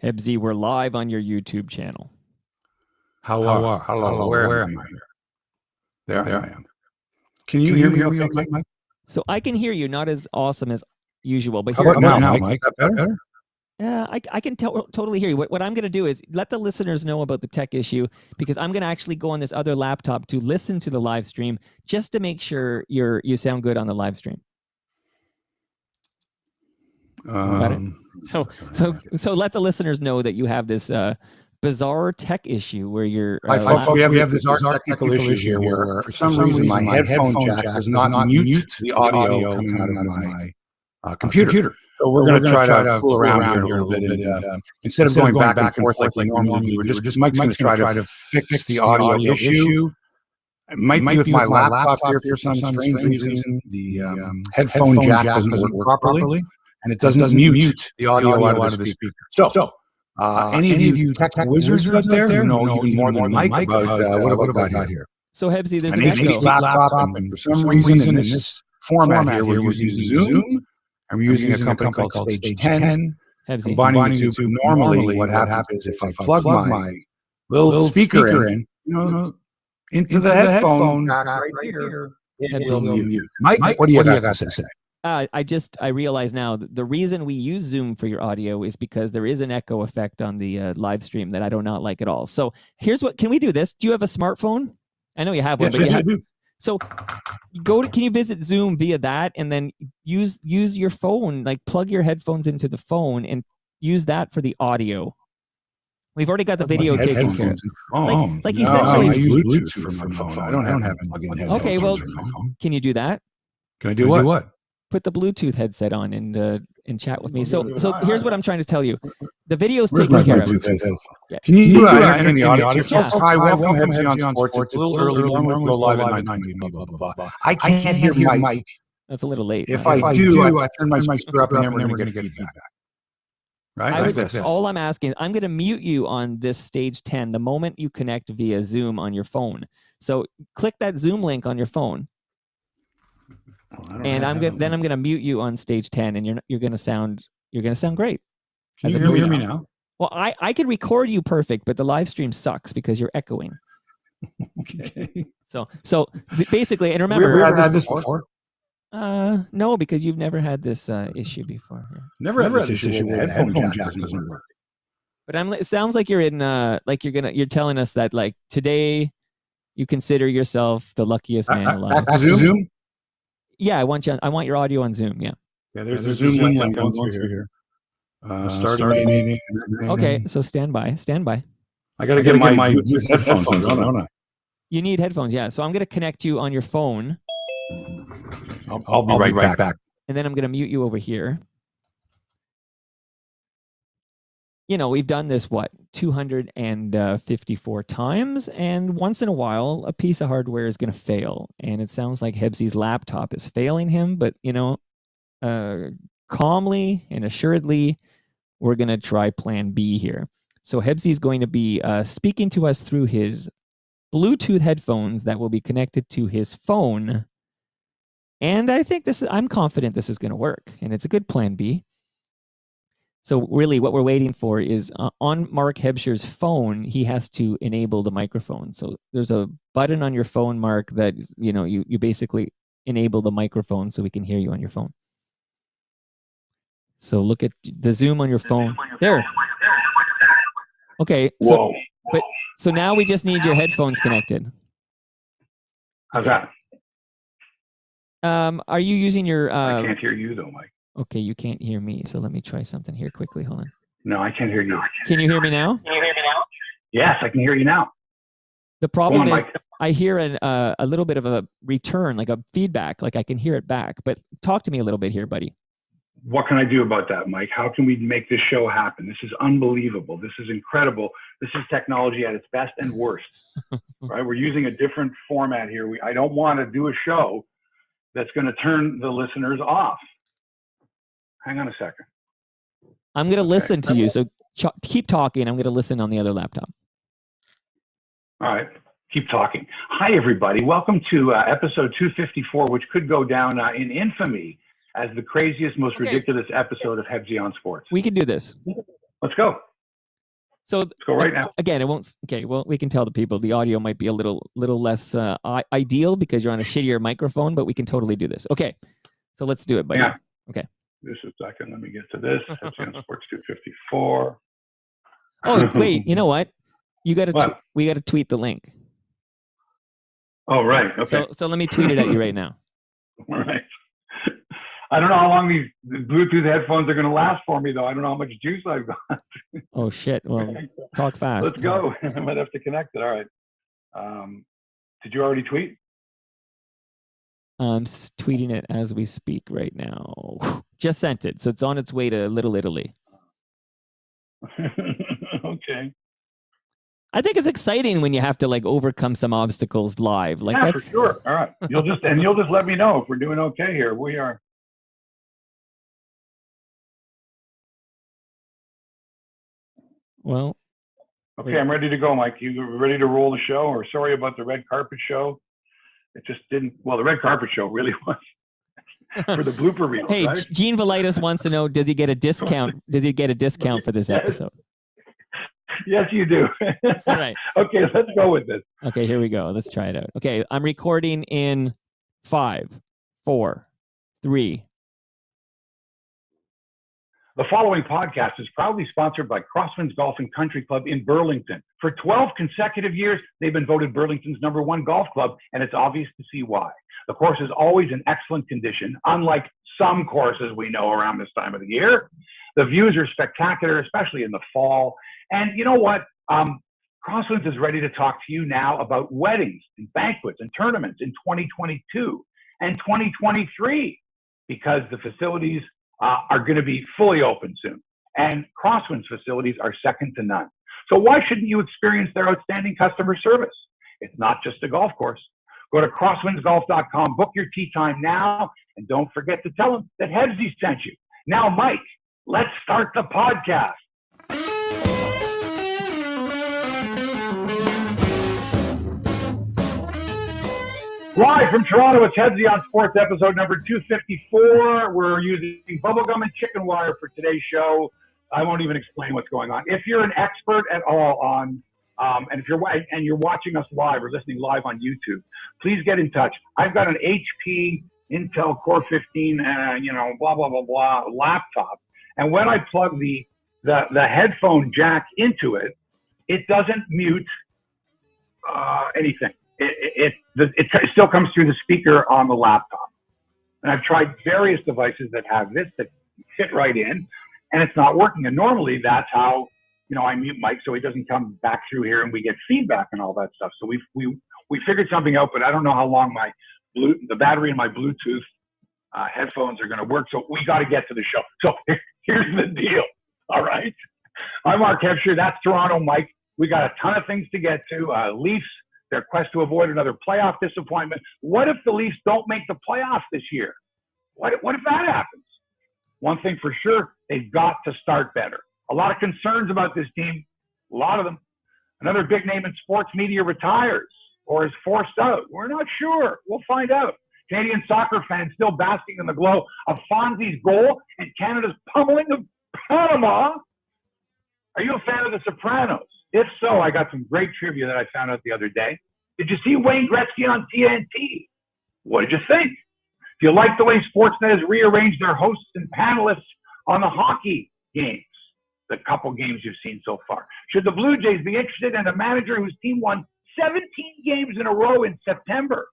Hebsy, we're live on your YouTube channel. Hello, where am I? There I am. Can you hear me okay, Mike? So I can hear you, not as awesome as usual, but How here. about now, Mike? Is that better? Yeah, I can totally hear you. What I'm going to do is let the listeners know about the tech issue, because I'm going to actually go on this other laptop to listen to the live stream just to make sure you sound good on the live stream. Got it? So let the listeners know that you have this bizarre tech issue where you're. We have this technical issue here where for some reason my headphone jack does not mute the audio coming out of my computer. So we're going to try to fool around here a little bit. And, instead of going back and forth like we normally do, Mike's going to try to fix the audio issue. It might be with my laptop here for some strange reason. The headphone jack doesn't work properly, and it doesn't mute the audio out of the speaker. So any of you tech wizards out there who know even more than Mike about what about here? So Hebsy, there's an an HP echo. laptop, and for some reason in this format here, we're using Zoom. I'm using a company called Stage 10. Hebsy. Combining the two, normally what happens is if I plug my little speaker in, into the headphone right here, it will mute. Mike, what do you have to say? I realize now that the reason we use Zoom for your audio is because there is an echo effect on the live stream that I do not like at all. So here's what, can we do this? Do you have a smartphone? I know you have one, Yes, I do. So can you visit Zoom via that, and then use your phone, like plug your headphones into the phone and use that for the audio. We've already got the video taken care of. Like essentially, I use Bluetooth for my phone. I don't have plug-in headphones. Okay, well, for my phone. can you do that? Can I do what? Put the Bluetooth headset on and chat with me. So here's what I'm trying to tell you. The video's taken care of. Yeah. Can you entertain the audience? Hi, welcome Hebsy on Sports. It's a little early. Normally go live at 9:19. Blah, blah, blah. I can't hear Mike. That's a little late. If I do, I turn my speaker up and then we're going to get feedback. Right? All I'm asking, I'm going to mute you on this Stage 10 the moment you connect via Zoom on your phone. So click that Zoom link on your phone. And I'm going to mute you on Stage 10, and you're going to sound great. Can you hear me now? Well, I can record you perfect, but the live stream sucks because you're echoing. Okay. So basically, and remember, we ever had this before? No, because you've never had this issue before. Never had this issue where the headphone jack doesn't work. But it sounds like you're in you're telling us that like today you consider yourself the luckiest man alive. Zoom? Yeah, I want your audio on Zoom. Yeah. Yeah, there's a Zoom link going through here. Starting meeting. Okay, so stand by. I got to get my headphones on, don't I? You need headphones, yeah. So I'm going to connect you on your phone. I'll be right back. And then I'm going to mute you over here. We've done this, 254 times, and once in a while, a piece of hardware is going to fail. And it sounds like Hebsy's laptop is failing him, but, calmly and assuredly, we're going to try plan B here. So Hebsy's going to be speaking to us through his Bluetooth headphones that will be connected to his phone. And I'm confident this is going to work, and it's a good plan B. So really what we're waiting for is on Mark Hebscher's phone, he has to enable the microphone. So there's a button on your phone, Mark, that you basically enable the microphone so we can hear you on your phone. So look at the Zoom on your phone. There. Okay. So now we just need your headphones connected. How's that? Are you using your I can't hear you though, Mike. Okay, you can't hear me, so let me try something here quickly. Hold on. No, I can't hear you. Can you hear me now? Yes, I can hear you now. The problem is I hear a little bit of a return, like a feedback, like I can hear it back. But talk to me a little bit here, buddy. What can I do about that, Mike? How can we make this show happen? This is unbelievable. This is incredible. This is technology at its best and worst. Right? We're using a different format here. I don't want to do a show that's going to turn the listeners off. Hang on a second. I'm going to listen to you, so keep talking. I'm going to listen on the other laptop. All right. Keep talking. Hi, everybody. Welcome to episode 254, which could go down in infamy as the craziest, most ridiculous episode of Hebsy on Sports. We can do this. Let's go. So let's go right now. Again, it won't. Okay, well, we can tell the people the audio might be a little less ideal because you're on a shittier microphone, but we can totally do this. Okay, so let's do it, buddy. Yeah. Okay. Just a second. Let me get to this. Hebsy on Sports 254. Oh, wait. You know what? We got to tweet the link. Oh, right. Okay. So let me tweet it at you right now. All right. I don't know how long these Bluetooth headphones are going to last for me, though. I don't know how much juice I've got. Oh, shit. Well, talk fast. Let's go. I might have to connect it. All right. Did you already tweet? I'm tweeting it as we speak right now. Just sent it. So it's on its way to Little Italy. Okay. I think it's exciting when you have to like overcome some obstacles live. Like yeah, for sure. All right. You'll just let me know if we're doing okay here. We are. Well. Okay, I'm ready to go, Mike. You ready to roll the show? Or sorry about the red carpet show. It just didn't. Well, the red carpet show really was for the blooper reel. Hey, right? Gene Velitis wants to know: does he get a discount? Does he get a discount for this episode? Yes, you do. All right. Okay, let's go with this. Okay, here we go. Let's try it out. Okay, I'm recording in 5, 4, 3. The following podcast is proudly sponsored by Crosswinds Golf and Country Club in Burlington. For 12 consecutive years, they've been voted Burlington's #1 golf club, and it's obvious to see why. The course is always in excellent condition, unlike some courses we know around this time of the year. The views are spectacular, especially in the fall. And you know what? Crosswinds is ready to talk to you now about weddings and banquets and tournaments in 2022 and 2023, because the facilities are going to be fully open soon. And Crosswinds facilities are second to none. So why shouldn't you experience their outstanding customer service? It's not just a golf course. Go to crosswindsgolf.com, book your tee time now, and don't forget to tell them that Hebsy sent you. Now, Mike, let's start the podcast. Live from Toronto, it's Hebsy on Sports, episode number 254. We're using bubblegum and chicken wire for today's show. I won't even explain what's going on. If you're an expert at all on, and if you're watching us live or listening live on YouTube, please get in touch. I've got an HP Intel Core 15, blah blah blah blah laptop, and when I plug the headphone jack into it, it doesn't mute anything. It still comes through the speaker on the laptop. And I've tried various devices that have this that fit right in, and it's not working. And normally that's how, I mute Mike so he doesn't come back through here and we get feedback and all that stuff. So we figured something out, but I don't know how long the battery in my Bluetooth headphones are going to work. So we got to get to the show. So here's the deal. All right. I'm Mark Hebsy. That's Toronto Mike. We got a ton of things to get to. Leafs, their quest to avoid another playoff disappointment. What if the Leafs don't make the playoffs this year? What if that happens? One thing for sure, they've got to start better. A lot of concerns about this team, a lot of them. Another big name in sports media retires or is forced out. We're not sure. We'll find out. Canadian soccer fans still basking in the glow of Fonzie's goal and Canada's pummeling of Panama. Are you a fan of The Sopranos? If so, I got some great trivia that I found out the other day. Did you see Wayne Gretzky on TNT? What did you think? Do you like the way Sportsnet has rearranged their hosts and panelists on the hockey games, the couple games you've seen so far? Should the Blue Jays be interested in a manager whose team won 17 games in a row in September?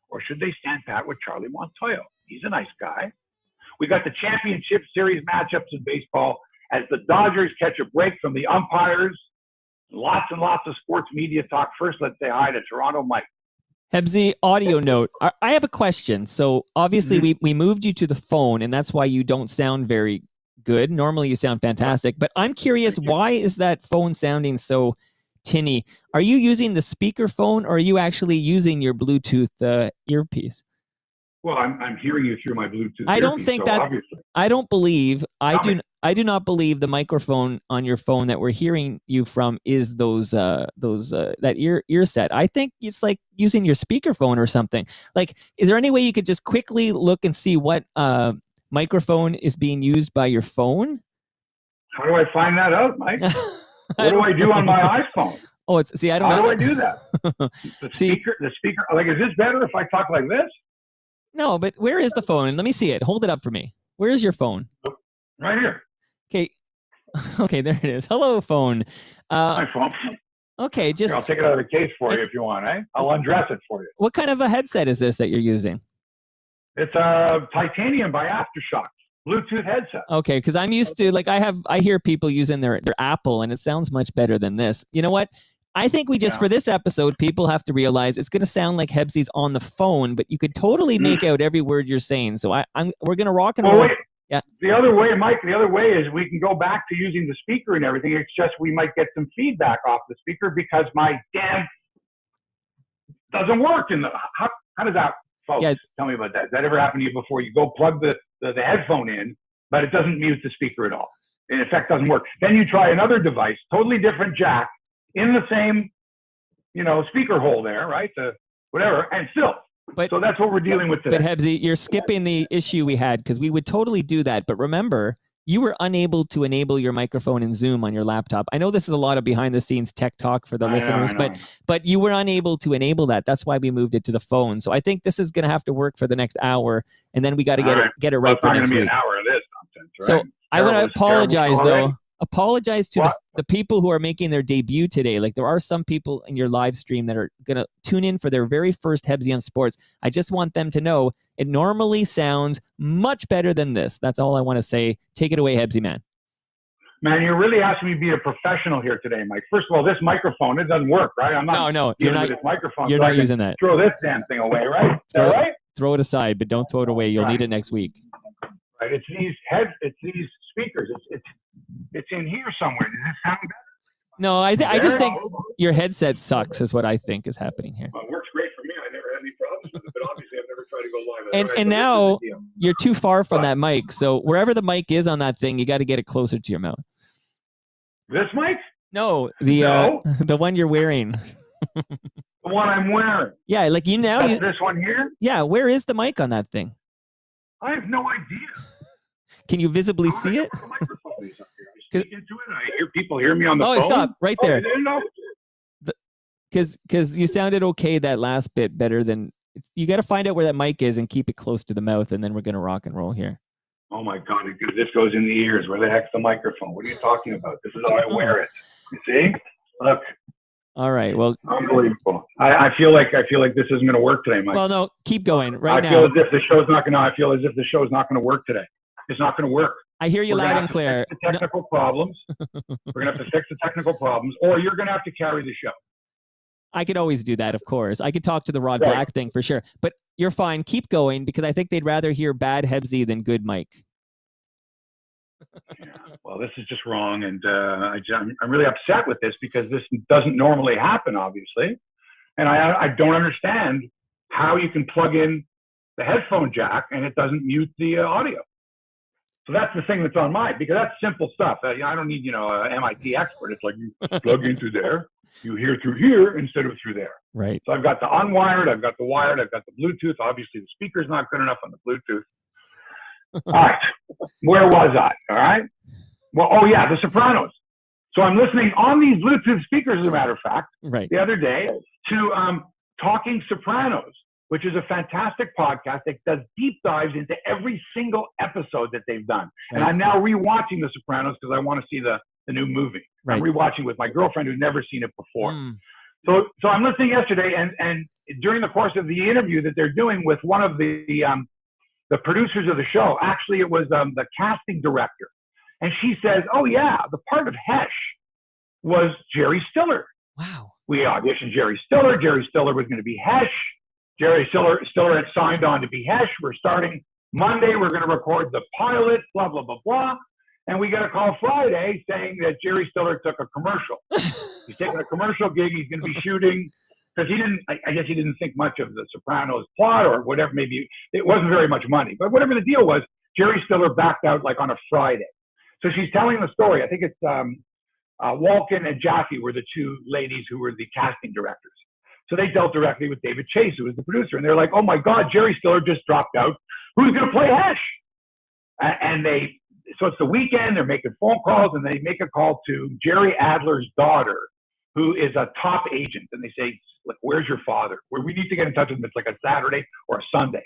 Or should they stand pat with Charlie Montoyo? He's a nice guy. We got the championship series matchups in baseball as the Dodgers catch a break from the umpires. Lots and lots of sports media talk. First, let's say hi to Toronto Mike. Hebsy, audio note. I have a question. So obviously we moved you to the phone, and that's why you don't sound very good. Normally you sound fantastic, but I'm curious, why is that phone sounding so tinny? Are you using the speaker phone, or are you actually using your Bluetooth earpiece? Well, I'm hearing you through my Bluetooth. I don't think that. Obviously. I don't believe. I do not believe the microphone on your phone that we're hearing you from is that ear set. I think it's like using your speakerphone or something. Like, is there any way you could just quickly look and see what microphone is being used by your phone? How do I find that out, Mike? What do I do on my iPhone? Oh, see, I don't know. How do I do that? The speaker, like, is this better if I talk like this? No, but where is the phone? Let me see it. Hold it up for me. Where is your phone? Right here. Okay. Okay, there it is. Hello, phone. My phone. Okay, just... Here, I'll take it out of the case for you if you want, eh? I'll undress it for you. What kind of a headset is this that you're using? It's a titanium by Aftershock. Bluetooth headset. Okay, because I'm used to, like, I hear people using their Apple, and it sounds much better than this. You know what? I think we just, for this episode, people have to realize it's going to sound like Hebsy's on the phone, but you could totally make out every word you're saying. So we're going to rock and roll. Wait. Yeah. The other way, Mike, is we can go back to using the speaker and everything. It's just we might get some feedback off the speaker because my damn doesn't work. How does that, folks? Yeah. Tell me about that. Has that ever happened to you before? You go plug the headphone in, but it doesn't mute the speaker at all. In effect, doesn't work. Then you try another device, totally different jack, in the same, speaker hole there, right? Whatever, and still. So that's what we're dealing with today. But Hebsy, you're skipping the issue we had because we would totally do that. But remember, you were unable to enable your microphone in Zoom on your laptop. I know this is a lot of behind-the-scenes tech talk for the listeners, but you were unable to enable that. That's why we moved it to the phone. So I think this is going to have to work for the next hour, and then we got to get it right for next week. It's not going to be an hour of this nonsense, right? So I want to apologize, though. Apologize to the people who are making their debut today. Like, there are some people in your live stream that are going to tune in for their very first Hebsy on Sports. I just want them to know it normally sounds much better than this. That's all I want to say. Take it away, Hebsy, man. Man, you're really asking me to be a professional here today, Mike. First of all, this microphone, it doesn't work, right? I'm not you're not, this microphone. You're not using that. Throw this damn thing away, right? Is that right? Throw it aside, but don't throw it away. You'll need it next week. Right. It's these speakers. It's in here somewhere. Does this sound better? No, I just think your headset sucks is what I think is happening here. Well, it works great for me. I never had any problems with it, but obviously I've never tried to go live. And now you're too far from that mic. So wherever the mic is on that thing, you got to get it closer to your mouth. This mic? No, the one you're wearing. The one I'm wearing. Yeah, like this one here? Yeah, where is the mic on that thing? I have no idea. Can you visibly see it? The microphone is up here. I speak into it and I hear people hear me on the phone. Oh, stop right there. I didn't know. Because you sounded okay that last bit better than... You got to find out where that mic is and keep it close to the mouth, and then we're going to rock and roll here. Oh, my God. This goes in the ears. Where the heck's the microphone? What are you talking about? This is how I wear it. You see? Look. All right. Well, unbelievable. I feel like this isn't going to work today, Mike. Well, no, keep going. Now. I feel as if the show's not going to work today. It's not going to work. I hear you loud and clear. The technical problems. We're going to have to fix the technical problems, or you're going to have to carry the show. I could always do that, of course. I could talk to the Rod Black thing for sure. But you're fine. Keep going, because I think they'd rather hear bad Hebsy than good Mike. Yeah, well, this is just wrong, and I'm really upset with this because this doesn't normally happen, obviously, and I don't understand how you can plug in the headphone jack and it doesn't mute the audio. So that's the thing that's on mine, because that's simple stuff. I don't need an MIT expert. It's like you plug into there, you hear through here instead of through there. Right. So I've got the unwired, I've got the wired, I've got the Bluetooth. Obviously, the speaker's not good enough on the Bluetooth. All right, where was I? All right. Well, oh yeah, The Sopranos. So I'm listening on these Bluetooth speakers, as a matter of fact, the other day to Talking Sopranos, which is a fantastic podcast that does deep dives into every single episode that they've done. And I'm now rewatching The Sopranos because I want to see the new movie. I'm rewatching with my girlfriend who's never seen it before. So I'm listening yesterday, and during the course of the interview that they're doing with one of the producers of the show, actually it was the casting director. And she says, oh yeah, the part of Hesh was Jerry Stiller. Wow. We auditioned Jerry Stiller. Jerry Stiller was going to be Hesh. Jerry Stiller had signed on to be Hesh. We're starting Monday. We're going to record the pilot, blah, blah, blah, blah. And we got a call Friday saying that Jerry Stiller took a commercial. He's taking a commercial gig. He's going to be shooting, because I guess he didn't think much of the Sopranos plot or whatever. Maybe it wasn't very much money, but whatever the deal was, Jerry Stiller backed out like on a Friday. So she's telling the story. I think it's Walken and Jaffe were the two ladies who were the casting directors. So they dealt directly with David Chase, who was the producer. And they're like, oh my God, Jerry Stiller just dropped out. Who's going to play Hesh? And they so it's the weekend. They're making phone calls, and they make a call to Jerry Adler's daughter, who is a top agent. And they say, "Look, where's your father? We need to get in touch with him. It's like a Saturday or a Sunday,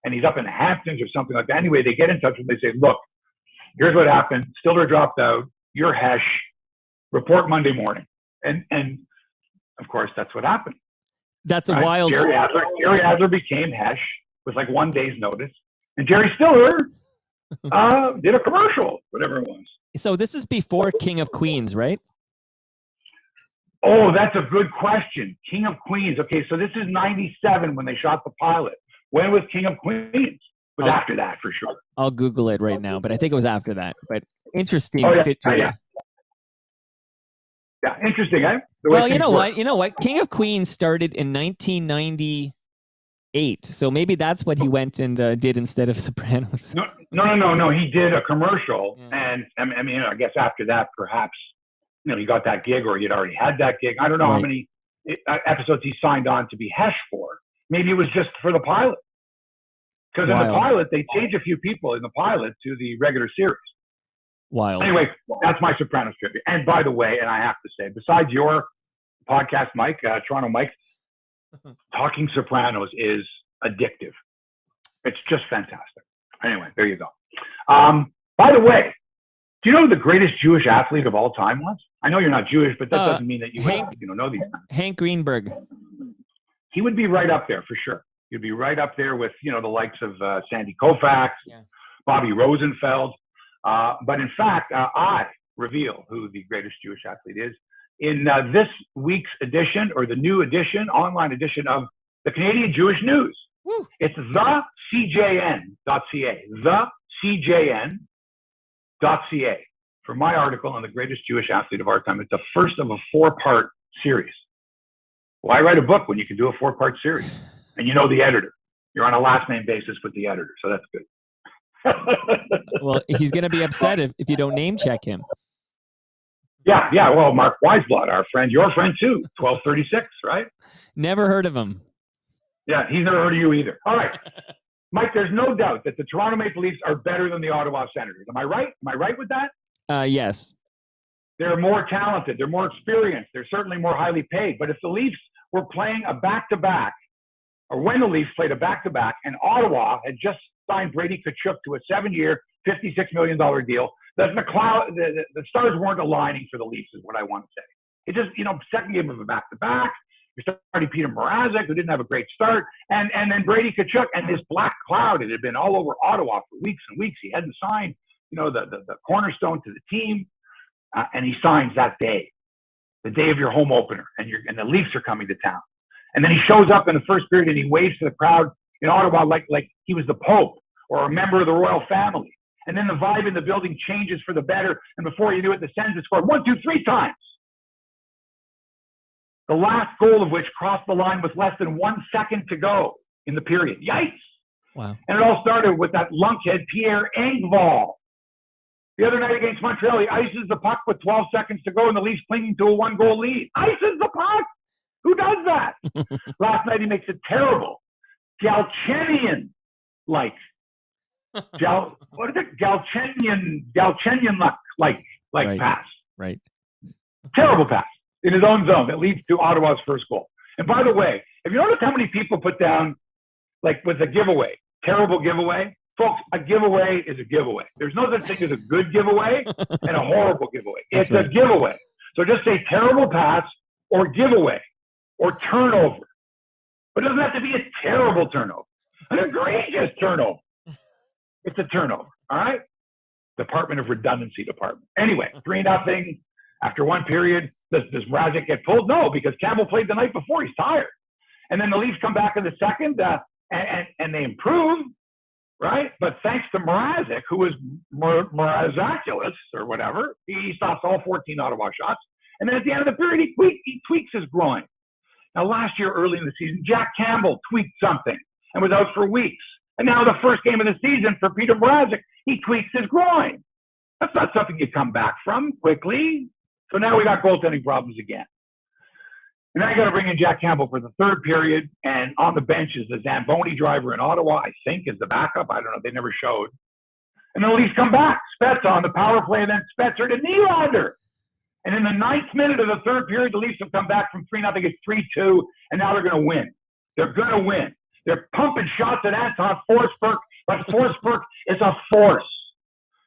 and he's up in the Hamptons or something like that." Anyway, they get in touch with him. They say, "Look, here's what happened. Stiller dropped out. You're Hesh. Report Monday morning." And of course, that's what happened. That's a wild. Jerry Adler became Hesh with like 1 day's notice, and Jerry Stiller did a commercial, whatever it was. So this is before King of Queens, right? Oh, that's a good question. King of Queens. Okay, so this is 97 when they shot the pilot. When was King of Queens? It was after that, for sure. I'll Google it right now, but I think it was after that. But interesting. Yeah, interesting, eh? Well, you know what? King of Queens started in 1998, so maybe that's what he went and did instead of Sopranos. No. He did a commercial, and I mean, I guess after that, perhaps he got that gig, or he'd already had that gig. I don't know how many episodes he signed on to be Hesh for. Maybe it was just for the pilot, because in the pilot they changed a few people in the pilot to the regular series. Wild. Anyway, that's my Sopranos trivia. And by the way, and I have to say, besides your podcast, Mike, Toronto Mike, talking Sopranos is addictive. It's just fantastic. Anyway, there you go. By the way, do you know who the greatest Jewish athlete of all time was? I know you're not Jewish, but that doesn't mean that you know these things. Hank Greenberg. He would be right up there for sure. He'd be right up there with the likes of Sandy Koufax, Bobby Rosenfeld. But in fact, I reveal who the greatest Jewish athlete is in this week's edition, or the new edition, online edition of the Canadian Jewish News. Woo. It's thecjn.ca, thecjn.ca, for my article on the greatest Jewish athlete of our time. It's the first of a 4-part series. Why write a book when you can do a 4-part series? And you know the editor. You're on a last name basis with the editor, so that's good. Well, he's going to be upset if you don't name check him. Yeah. Well, Mark Weisblot, our friend, your friend too, 1236, right? Never heard of him. Yeah, he's never heard of you either. All right. Mike, there's no doubt that the Toronto Maple Leafs are better than the Ottawa Senators. Am I right? Am I right with that? Yes. They're more talented. They're more experienced. They're certainly more highly paid. But if the Leafs were playing a back-to-back, or when the Leafs played a back-to-back, and Ottawa had just signed Brady Tkachuk to a 7-year, $56 million deal, the stars weren't aligning for the Leafs, is what I want to say. It just, second game of a back-to-back, you're starting Peter Mrazek, who didn't have a great start, and then Brady Tkachuk, and this black cloud, it had been all over Ottawa for weeks and weeks. He hadn't signed, the cornerstone to the team, and he signs that day, the day of your home opener, and the Leafs are coming to town. And then he shows up in the first period, and he waves to the crowd in Ottawa like he was the Pope or a member of the royal family. And then the vibe in the building changes for the better, and before you knew it, the Sens had scored 1, 2, 3 times. The last goal of which crossed the line with less than 1 second to go in the period. Yikes. Wow. And it all started with that lunkhead Pierre Engvall. The other night against Montreal, he ices the puck with 12 seconds to go, and the Leafs clinging to a 1-goal lead. Ices the puck? Who does that? Last night he makes a terrible Galchenyuk-like. What is it? Galchenyuk-like pass. Right. Terrible pass in his own zone that leads to Ottawa's first goal. And by the way, have you noticed how many people put down, with a giveaway, terrible giveaway? Folks, a giveaway is a giveaway. There's no such thing as a good giveaway and a horrible giveaway. It's a giveaway. So just say terrible pass or giveaway or turnover. But it doesn't have to be a terrible turnover. An egregious turnover. It's a turnover, all right? Department of Redundancy Department. Anyway, 3-0 after one period. Does Mrazek get pulled? No, because Campbell played the night before. He's tired. And then the Leafs come back in the second, and they improve, right? But thanks to Mrazek, who was Mrazaculous or whatever, he stops all 14 Ottawa shots. And then at the end of the period, he tweaks his groin. Now, last year, early in the season, Jack Campbell tweaked something and was out for weeks. And now the first game of the season for Peter Mrazek, he tweaks his groin. That's not something you come back from quickly. So now we got goaltending problems again. And now you got to bring in Jack Campbell for the third period. And on the bench is the Zamboni driver in Ottawa, I think, is the backup. I don't know. They never showed. And then the Leafs come back. Spets on the power play, and then Spetzer to Nylander. And in the 9th minute of the third period, the Leafs have come back from 3-0. It's 3-2, and now they're going to win. They're going to win. They're pumping shots at Anton Forsberg, but Forsberg is a force.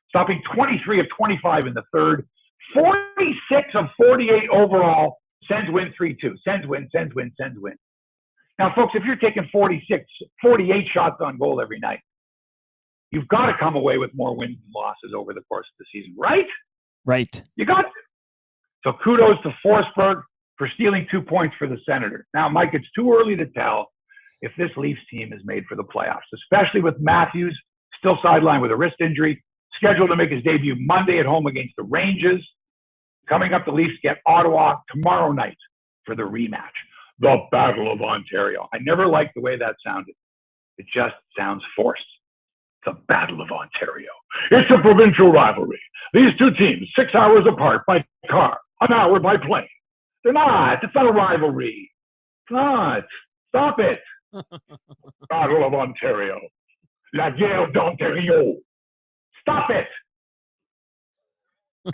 Stopping 23 of 25 in the third. 46 of 48 overall. Sens win 3-2. Sens win. Now, folks, if you're taking 48 shots on goal every night, you've got to come away with more wins and losses over the course of the season, right? Right. You got to. So kudos to Forsberg for stealing 2 points for the Senators. Now, Mike, it's too early to tell if this Leafs team is made for the playoffs, especially with Matthews still sidelined with a wrist injury, scheduled to make his debut Monday at home against the Rangers. Coming up, the Leafs get Ottawa tomorrow night for the rematch. The Battle of Ontario. I never liked the way that sounded. It just sounds forced. The Battle of Ontario. It's a provincial rivalry. These two teams, 6 hours apart by car, an hour by plane. They're not. It's not a rivalry. It's not. Stop it. Battle of Ontario. La guerre d'Ontario. Stop it.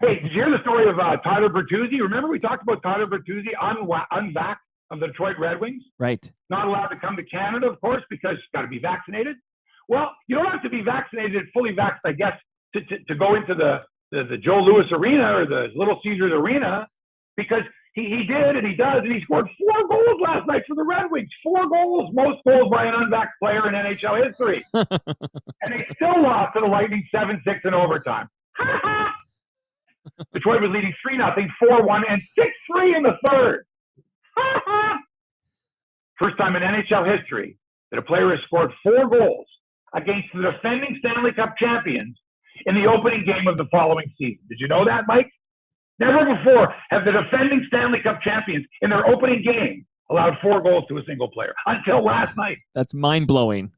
Hey, did you hear the story of Tyler Bertuzzi? Remember we talked about Tyler Bertuzzi, unvaxxed of the Detroit Red Wings? Right. Not allowed to come to Canada, of course, because he's got to be vaccinated. Well, you don't have to be vaccinated, fully vaxxed, I guess, to go into the Joe Louis Arena or the Little Caesars Arena, because he did and he does, and he scored 4 goals last night for the Red Wings. 4 goals, most goals by an unvaxxed player in NHL history. And they still lost to the Lightning 7-6 in overtime. Detroit was leading 3-0, 4-1, and 6-3 in the third. First time in NHL history that a player has scored 4 goals against the defending Stanley Cup champions in the opening game of the following season. Did you know that, Mike? Never before have the defending Stanley Cup champions in their opening game allowed 4 goals to a single player until last night. That's mind-blowing.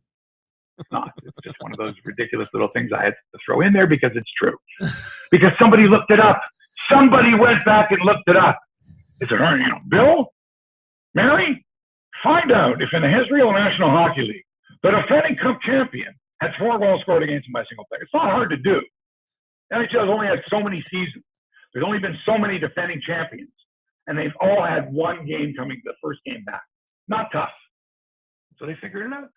It's not. It's just one of those ridiculous little things I had to throw in there because it's true. Because somebody looked it up. Somebody went back and looked it up. They said, Bill, Mary, find out if in the history of the National Hockey League, the defending cup champion had 4 goals scored against him by a single player. It's not hard to do. NHL has only had so many seasons. There's only been so many defending champions, and they've all had 1 game coming the first game back. Not tough. So they figured it out.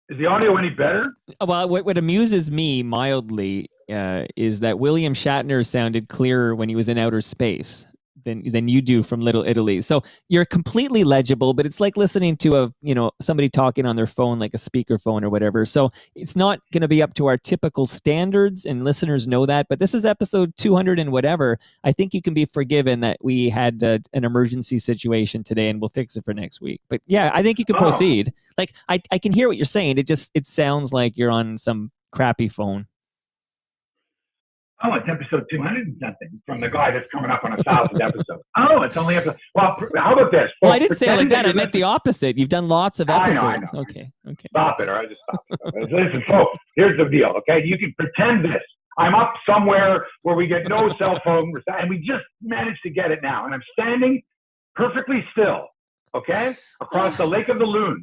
Is the audio any better? Well, what amuses me mildly is that William Shatner sounded clearer when he was in outer space than you do from Little Italy. So you're completely legible, but it's like listening to somebody talking on their phone, like a speakerphone or whatever. So it's not going to be up to our typical standards, and listeners know that. But this is episode 200 and whatever. I think you can be forgiven that we had an emergency situation today, and we'll fix it for next week. But yeah, I think you can proceed. Like I can hear what you're saying. It sounds like you're on some crappy phone. Oh, it's episode 200 and something from the guy that's coming up on 1,000 episodes. Oh, it's only episode. Well, how about this? Well, I didn't say it like that. I meant the opposite. You've done lots of episodes. I know. Okay. Stop it, all right? Just stop it. Listen, folks, here's the deal, okay? You can pretend this. I'm up somewhere where we get no cell phone, and we just managed to get it now. And I'm standing perfectly still, okay, across the Lake of the Loon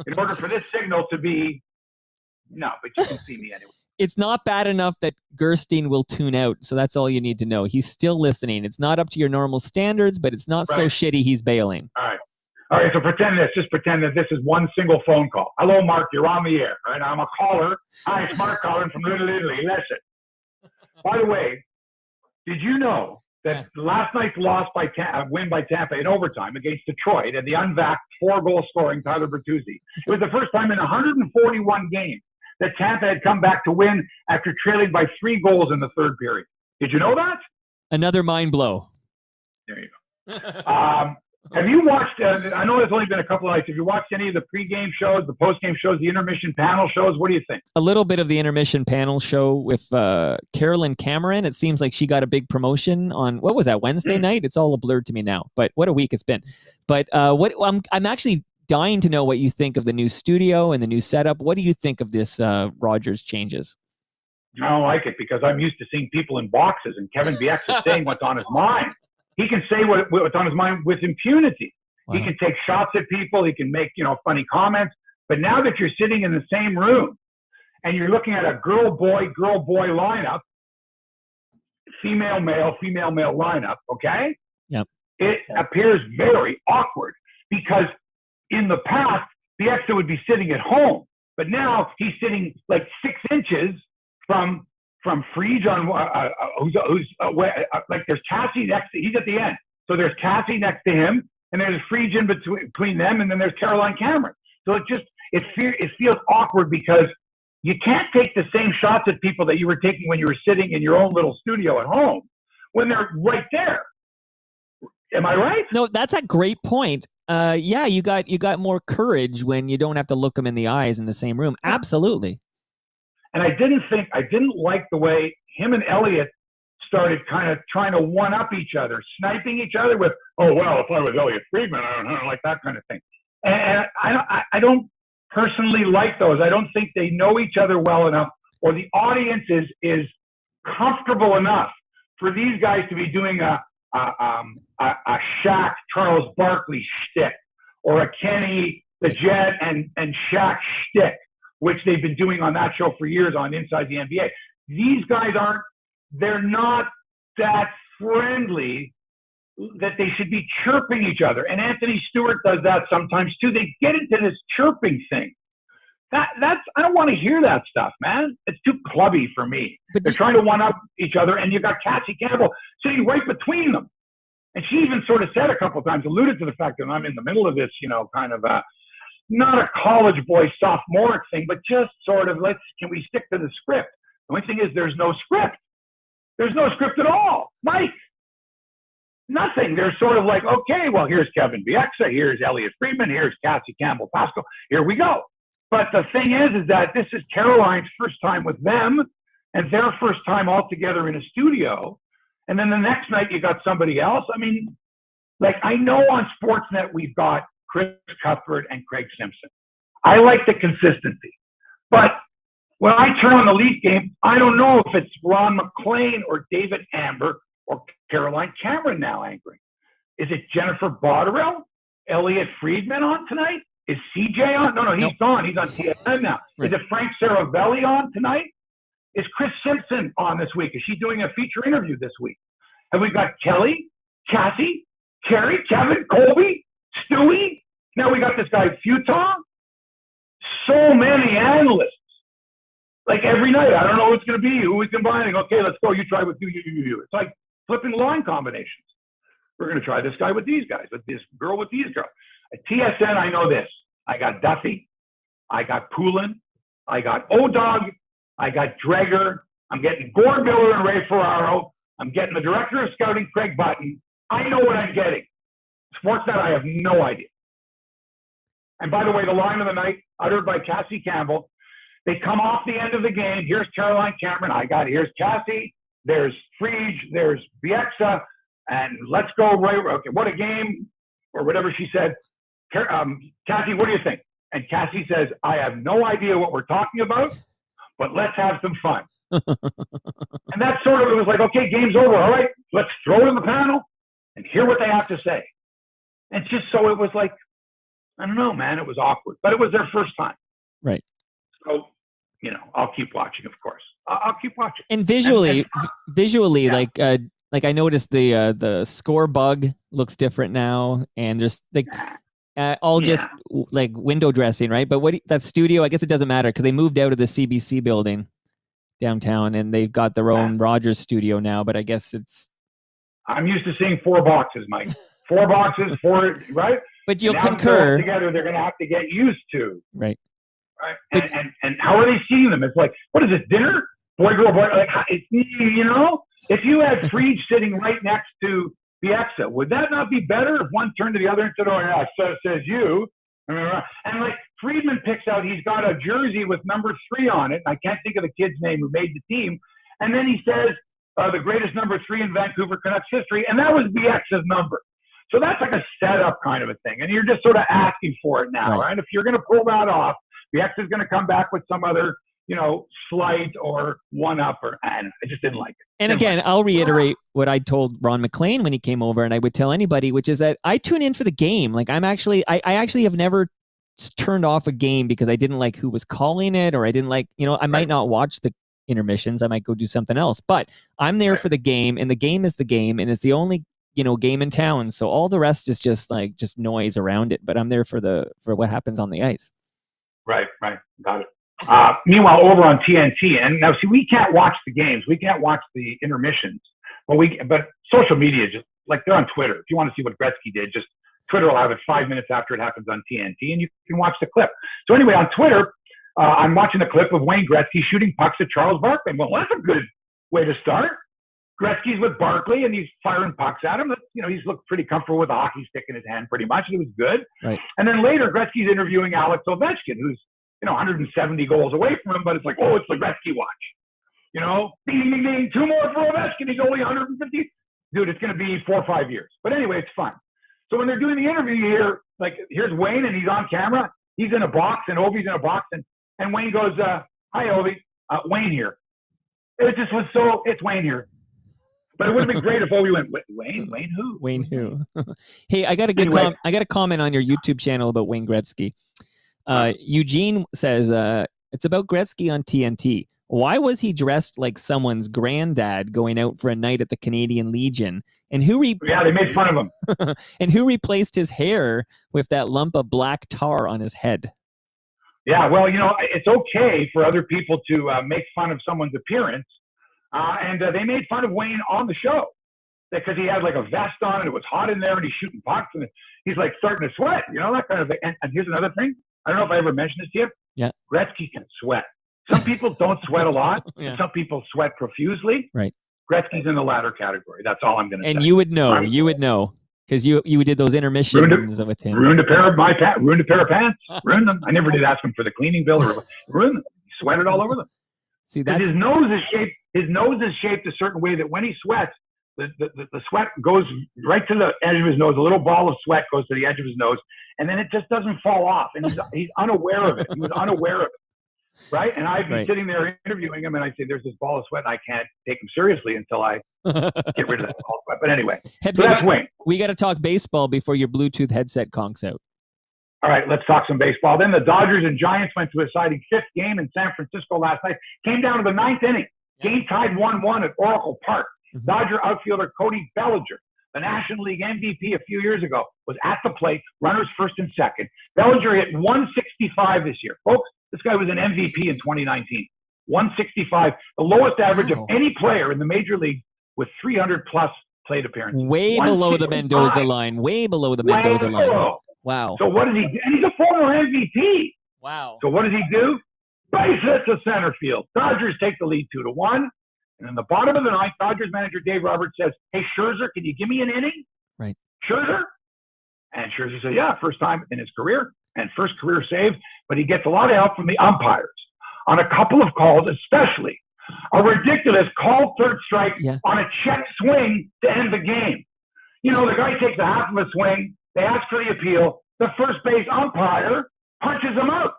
in order for this signal to be, no, but you can see me anyway. It's not bad enough that Gerstein will tune out, so that's all you need to know. He's still listening. It's not up to your normal standards, but it's not so shitty he's bailing. All right, so just pretend that this is one single phone call. Hello, Mark, you're on the air. All right, I'm a caller. Hi, it's Mark calling from Little Italy. Listen. By the way, did you know that last night's win by Tampa in overtime against Detroit and the unvaxxed 4-goal scoring Tyler Bertuzzi, it was the first time in 141 games that Tampa had come back to win after trailing by 3 goals in the third period. Did you know that? Another mind blow. There you go. Have you watched, I know it's only been a couple of nights, have you watched any of the pregame shows, the postgame shows, the intermission panel shows? What do you think? A little bit of the intermission panel show with Carolyn Cameron. It seems like she got a big promotion on, what was that, Wednesday night? It's all a blur to me now, but what a week it's been. But I'm actually dying to know what you think of the new studio and the new setup. What do you think of this Rogers changes? I don't like it because I'm used to seeing people in boxes, and Kevin Bieksa is saying what's on his mind. He can say what's on his mind with impunity. Wow. He can take shots at people. He can make funny comments. But now that you're sitting in the same room and you're looking at a girl-boy lineup, female-male lineup, okay? Yep. It appears very awkward because in the past, Bieksa would be sitting at home, but now he's sitting like 6 inches from Frege on who's like there's Cassie next to, he's at the end. So there's Cassie next to him, and there's Frege in between them, and then there's Caroline Cameron. So it feels awkward because you can't take the same shots at people that you were taking when you were sitting in your own little studio at home when they're right there. Am I right? No, that's a great point. Yeah, you got more courage when you don't have to look them in the eyes in the same room. Absolutely. And I didn't like the way him and Elliot started kind of trying to one up each other, sniping each other with, oh, well, if I was Elliot Friedman, I don't like that kind of thing. And I don't personally like those. I don't think they know each other well enough, or the audience is comfortable enough for these guys to be doing a Shaq Charles Barkley shtick, or a Kenny the Jet and Shaq shtick, which they've been doing on that show for years on Inside the NBA. These guys they're not that friendly that they should be chirping each other. And Anthony Stewart does that sometimes too. They get into this chirping thing. I don't want to hear that stuff, man. It's too clubby for me. But they're trying to one up each other, and you've got Cassie Campbell sitting right between them. And she even sort of said a couple of times, alluded to the fact that I'm in the middle of this, kind of not a college boy sophomoric thing, but just sort of can we stick to the script? The only thing is there's no script. There's no script at all. Mike, nothing. They're sort of like, okay, well, here's Kevin Bieksa, here's Elliot Friedman, here's Cassie Campbell Pascal. Here we go. But the thing is that this is Caroline's first time with them and their first time all together in a studio. And then the next night you got somebody else. I mean, I know on Sportsnet we've got Chris Cuthbert and Craig Simpson. I like the consistency. But when I turn on the Leaf game, I don't know if it's Ron McLean or David Amber or Caroline Cameron now anchoring. Is it Jennifer Botterill, Elliot Friedman on tonight? Is CJ on? No, he's gone. He's on TSN now. Right. Is it Frank Saravelli on tonight? Is Chris Simpson on this week? Is she doing a feature interview this week? Have we got Kelly, Cassie, Kerry, Kevin, Colby, Stewie? Now we got this guy, Futah. So many analysts. Every night, I don't know who it's going to be, who we're combining. Okay, let's go. You try with you. It's like flipping line combinations. We're going to try this guy with these guys, with this girl with these girls. At TSN, I know this. I got Duffy. I got Poulin. I got O-Dog. I got Dreger. I'm getting Gord Miller and Ray Ferraro. I'm getting the director of scouting, Craig Button. I know what I'm getting. Sportsnet, I have no idea. And by the way, the line of the night, uttered by Cassie Campbell, they come off the end of the game. Here's Caroline Cameron. Here's Cassie. There's Frege. There's Bieksa. And let's go. Right. Okay, what a game, or whatever she said. Cassie, what do you think? And Cassie says, I have no idea what we're talking about, but let's have some fun. And that sort of, it was like, okay, game's over. All right, let's throw it in the panel and hear what they have to say. And just so it was like, I don't know, man, it was awkward, but it was their first time. Right. So, I'll keep watching, of course. I'll keep watching. And visually, yeah. like I noticed the score bug looks different now, and just just window dressing, right? But that studio, I guess it doesn't matter because they moved out of the CBC building downtown, and they've got their own Rogers studio now. But I guess I'm used to seeing 4 boxes, Mike. 4 boxes, 4, right? But you'll concur. Together, they're going to have to get used to. Right. Right. And how are they seeing them? It's like, what is it, dinner? Boy, girl, boy. If you had Frege sitting right next to Bieksa, would that not be better if one turned to the other and said, oh, yeah, says you. And Friedman picks out, he's got a jersey with number 3 on it. I can't think of the kid's name who made the team. And then he says, the greatest number 3 in Vancouver Canucks history. And that was Bieksa's number. So that's like a setup kind of a thing. And you're just sort of asking for it now, right? If you're going to pull that off, Bieksa's going to come back with some other, slight or one-upper. And I just didn't like it. And again, I'll reiterate what I told Ron McLean when he came over, and I would tell anybody, which is that I tune in for the game. I actually have never turned off a game because I didn't like who was calling it, or I didn't like, I might not watch the intermissions. I might go do something else, but I'm there for the game, and the game is the game, and it's the only, game in town. So all the rest is just noise around it, but I'm there for what happens on the ice. Right. Got it. Meanwhile, over on TNT, and now see, we can't watch the games. We can't watch the intermissions, but social media, just like they're on Twitter. If you want to see what Gretzky did, just Twitter will have it 5 minutes after it happens on TNT, and you can watch the clip. So anyway, on Twitter, I'm watching a clip of Wayne Gretzky shooting pucks at Charles Barkley. Well, that's a good way to start. Gretzky's with Barkley, and he's firing pucks at him. He's looked pretty comfortable with a hockey stick in his hand pretty much, and it was good. Right. And then later, Gretzky's interviewing Alex Ovechkin, who's 170 goals away from him, but it's like, oh, it's the Gretzky watch. Ding, ding, ding, 2 more for Ovechkin. He's only 150. Dude, it's going to be 4 or 5 years. But anyway, it's fun. So when they're doing the interview here, here's Wayne, and he's on camera. He's in a box, and Ovi's in a box, and Wayne goes, hi, Ovi. Wayne here. It just was it's Wayne here. But it would have been great if Ovi went, Wayne? Wayne who? Wayne who? Hey, I got a comment on your YouTube channel about Wayne Gretzky. Eugene says, it's about Gretzky on TNT. Why was he dressed like someone's granddad going out for a night at the Canadian Legion? And yeah, they made fun of him. And who replaced his hair with that lump of black tar on his head? Yeah, well, it's okay for other people to make fun of someone's appearance. And they made fun of Wayne on the show because he had a vest on, and it was hot in there, and he's shooting pucks, and he's starting to sweat, that kind of thing. And here's another thing. I don't know if I ever mentioned this to you. Yeah. Gretzky can sweat. Some people don't sweat a lot. Yeah. Some people sweat profusely. Right. Gretzky's in the latter category. That's all I'm going to say. And you would know. You would know because you did those intermissions with him. Ruined a pair of pants. Ruined them. I never did ask him for the cleaning bill. Ruined them. He sweated all over them. See, that's his nose is shaped. His nose is shaped a certain way that when he sweats, the sweat goes right to the edge of his nose. A little ball of sweat goes to the edge of his nose, and then it just doesn't fall off. And he's unaware of it. He was unaware of it. Right? And I'd be sitting there interviewing him, and I'd say, there's this ball of sweat, and I can't take him seriously until I get rid of that ball of sweat. But anyway, Hebsy, so that's Wayne. We got to talk baseball before your Bluetooth headset conks out. All right, let's talk some baseball. Then the Dodgers and Giants went to a exciting 5th game in San Francisco last night. Came down to the 9th inning. Game tied 1-1 at Oracle Park. Mm-hmm. Dodger outfielder Cody Bellager, the National League MVP a few years ago, was at the plate, runners first and second. Bellager hit 165 this year. Folks, this guy was an MVP in 2019. 165, the lowest average of any player in the major league with 300-plus plate appearances. Way below the Mendoza line. Way below the Mendoza line. Wow. So what does he do? And he's a former MVP. Wow. So what does he do? Base hit to center field. Dodgers take the lead 2-1. And in the bottom of the ninth, Dodgers manager Dave Roberts says, hey, Scherzer, can you give me an inning? Right. Scherzer? And Scherzer said, yeah, first time in his career and first career save. But he gets a lot of help from the umpires on a couple of calls, especially a ridiculous call third strike on a check swing to end the game. The guy takes a half of a swing. They ask for the appeal. The first base umpire punches him out.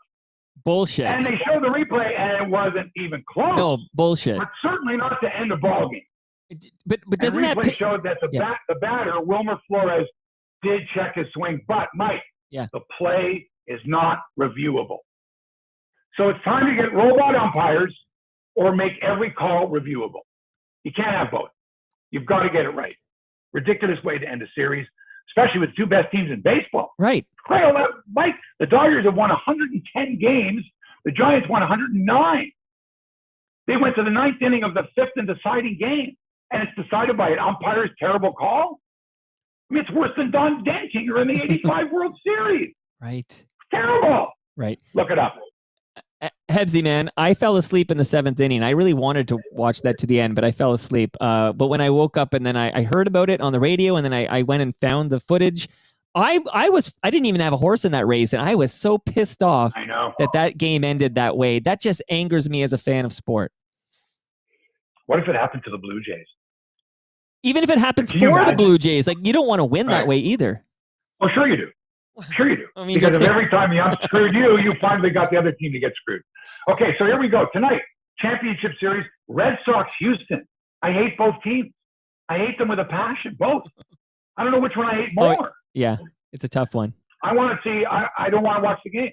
Bullshit. And they show the replay, and it wasn't even close. No, bullshit. But certainly not to end a ball game. But doesn't that replay showed that the batter, Wilmer Flores, did check his swing. But, Mike, the play is not reviewable. So it's time to get robot umpires or make every call reviewable. You can't have both. You've got to get it right. Ridiculous way to end a series, especially with the 2 best teams in baseball. Right. Mike, the Dodgers have won 110 games. The Giants won 109. They went to the 9th inning of the 5th and deciding game, and it's decided by an umpire's terrible call. I mean, it's worse than Don Denkinger in the 85 World Series. Right. It's terrible. Right. Look it up. Hebsy, man, I fell asleep in the 7th inning. I really wanted to watch that to the end, but I fell asleep. But when I woke up and then I heard about it on the radio, and then I went and found the footage. I didn't even have a horse in that race, and I was so pissed off that game ended that way. That just angers me as a fan of sport. What if it happened to the Blue Jays? Even if it happens for the Blue Jays, you don't want to win that way either. Well, sure you do. Sure you do. I mean, because if every time the ump screwed you, you finally got the other team to get screwed. Okay, so here we go. Tonight, championship series, Red Sox, Houston. I hate both teams. I hate them with a passion, both. I don't know which one I hate more. Yeah, it's a tough one. I want to see. I don't want to watch the game.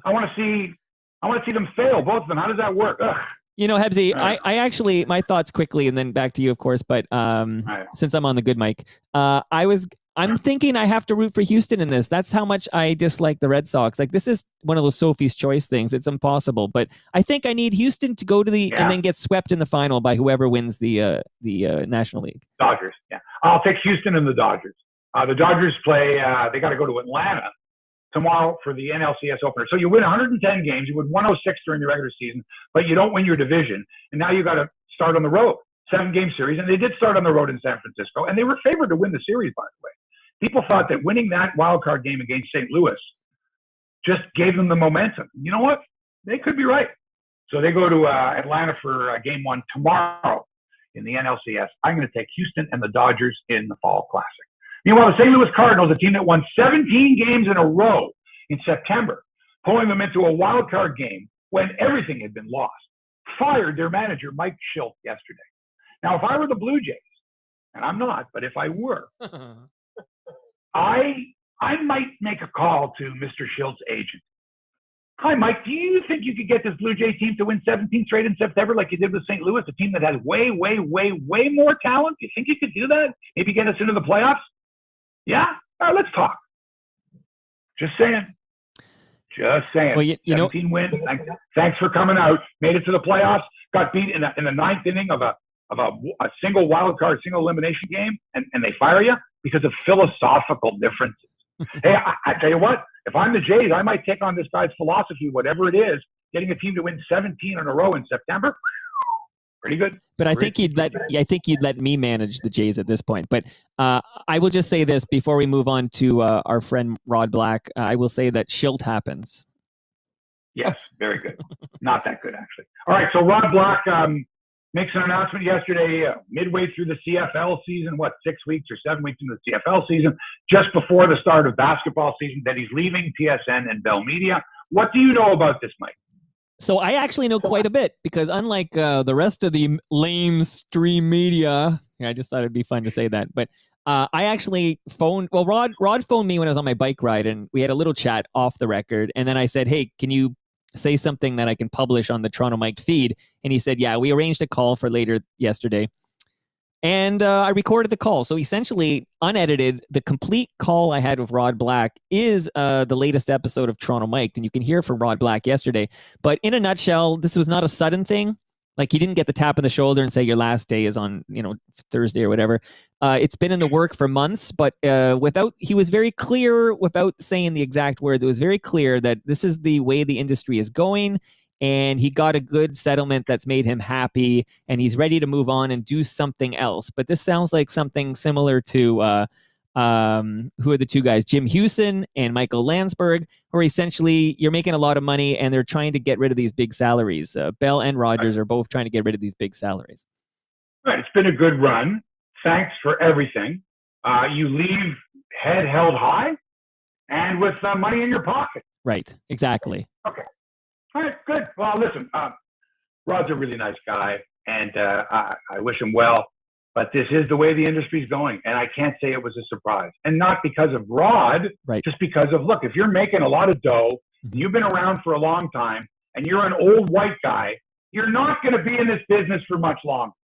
I want to see them fail, both of them. How does that work? Ugh. You know, Hebsy, I actually, my thoughts quickly, and then back to you, of course. But since I'm on the good mic, I'm thinking I have to root for Houston in this. That's how much I dislike the Red Sox. Like, this is one of those Sophie's Choice things. It's impossible. But I think I need Houston to go to and then get swept in the final by whoever wins the National League. Dodgers, yeah. I'll take Houston and the Dodgers. The Dodgers play, they got to go to Atlanta tomorrow for the NLCS opener. So you win 110 games, you win 106 during the regular season, but you don't win your division. And now you got to start on the road, 7-game series. And they did start on the road in San Francisco, and they were favored to win the series, by the way. People thought that winning that wild card game against St. Louis just gave them the momentum. You know what? They could be right. So they go to Atlanta for game 1 tomorrow in the NLCS. I'm going to take Houston and the Dodgers in the Fall Classic. Meanwhile, the St. Louis Cardinals, a team that won 17 games in a row in September, pulling them into a wild card game when everything had been lost, fired their manager, Mike Shildt, yesterday. Now, if I were the Blue Jays, and I'm not, but if I were, I might make a call to Mr. Shilt's agent. Hi, Mike, do you think you could get this Blue Jay team to win 17 straight in September like you did with St. Louis, a team that has way, way, way, way more talent? Do you think you could do that? Maybe get us into the playoffs? Yeah? All right, let's talk. Just saying. Just saying. Well, you 17 wins. Thanks for coming out. Made it to the playoffs. Got beat in the ninth inning of a single wild card, single elimination game, and they fire you because of philosophical differences. Hey, I tell you what, if I'm the Jays, I might take on this guy's philosophy, whatever it is, getting a team to win 17 in a row in September. Pretty good. But I think you'd let me manage the Jays at this point. But I will just say this before we move on to our friend Rod Black. I will say that Shildt happens. Yes, very good. Not that good, actually. All right, so Rod Black makes an announcement yesterday, midway through the CFL season, 6 weeks or 7 weeks into the CFL season, just before the start of basketball season, that he's leaving TSN and Bell Media. What do you know about this, Mike? So I actually know quite a bit because unlike the rest of the lame stream media, I just thought it'd be fun to say that. But I actually Rod phoned me when I was on my bike ride, and we had a little chat off the record. And then I said, hey, can you say something that I can publish on the Toronto Mike feed? And he said, yeah, we arranged a call for later yesterday. And I recorded the call. So essentially, unedited, the complete call I had with Rod Black is the latest episode of Toronto Mike. And you can hear from Rod Black yesterday. But in a nutshell, this was not a sudden thing. Like, he didn't get the tap on the shoulder and say your last day is on, Thursday or whatever. It's been in the work for months, but he was very clear without saying the exact words. It was very clear that this is the way the industry is going. And he got a good settlement that's made him happy, and he's ready to move on and do something else. But this sounds like something similar to who are the two guys, Jim Hewson and Michael Landsberg, who are essentially, you're making a lot of money and they're trying to get rid of these big salaries. Bell and Rogers are both trying to get rid of these big salaries. Right. It's been a good run. Thanks for everything. You leave head held high and with money in your pocket. Right. Exactly. Okay. All right, good. Well, listen, Rod's a really nice guy, and I wish him well. But this is the way the industry's going, and I can't say it was a surprise. And not because of Rod, right. Just because of, look, if you're making a lot of dough, and you've been around for a long time, and you're an old white guy, you're not going to be in this business for much longer.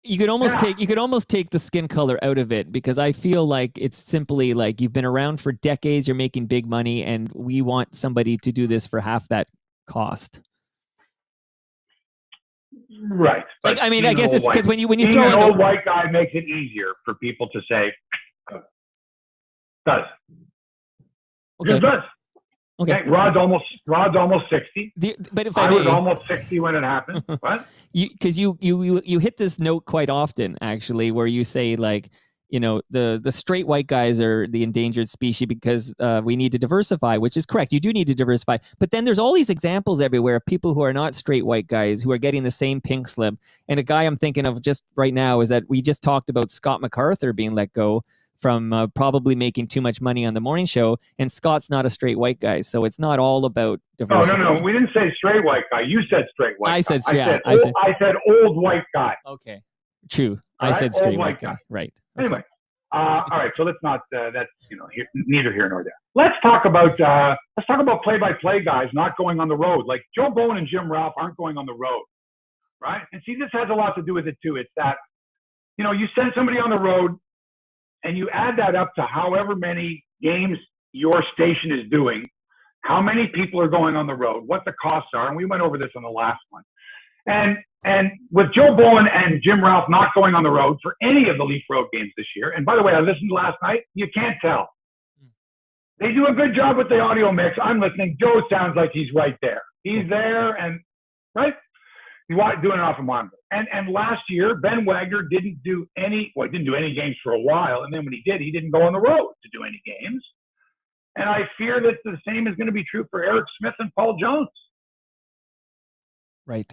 You could almost take the skin color out of it, because I feel like it's simply like you've been around for decades, you're making big money, and we want somebody to do this for half that cost. Right. Like, I mean, I guess it's because when you throw an old white guy makes it easier for people to say, does. Okay. It does. Okay. Rod's almost 60. But if I was almost 60 when it happened. What? Because you hit this note quite often, actually, where you say, like, the straight white guys are the endangered species because we need to diversify, which is correct. You do need to diversify. But then there's all these examples everywhere of people who are not straight white guys who are getting the same pink slip. And a guy I'm thinking of just right now is that we just talked about Scott MacArthur being let go from probably making too much money on the morning show, and Scott's not a straight white guy, so it's not all about diversity. No, we didn't say straight white guy. You said straight white guy. I said old white guy. Okay, true. I right? said straight white guy. Right. Okay. Anyway, All right, so let's not. That's neither here nor there. Let's talk about play-by-play guys not going on the road. Like Joe Bowen and Jim Ralph aren't going on the road, right? And see, this has a lot to do with it too. It's that you send somebody on the road, and you add that up to however many games your station is doing, how many people are going on the road, what the costs are, and we went over this on the last one. And with Joe Bowen and Jim Ralph not going on the road for any of the Leaf Road games this year, and by the way, I listened last night, you can't tell. They do a good job with the audio mix. I'm listening. Joe sounds like he's right there. He's there, and right? He's doing it off a monitor. And last year, Ben Wagner didn't do any games for a while, and then when he did, he didn't go on the road to do any games. And I fear that the same is going to be true for Eric Smith and Paul Jones. Right.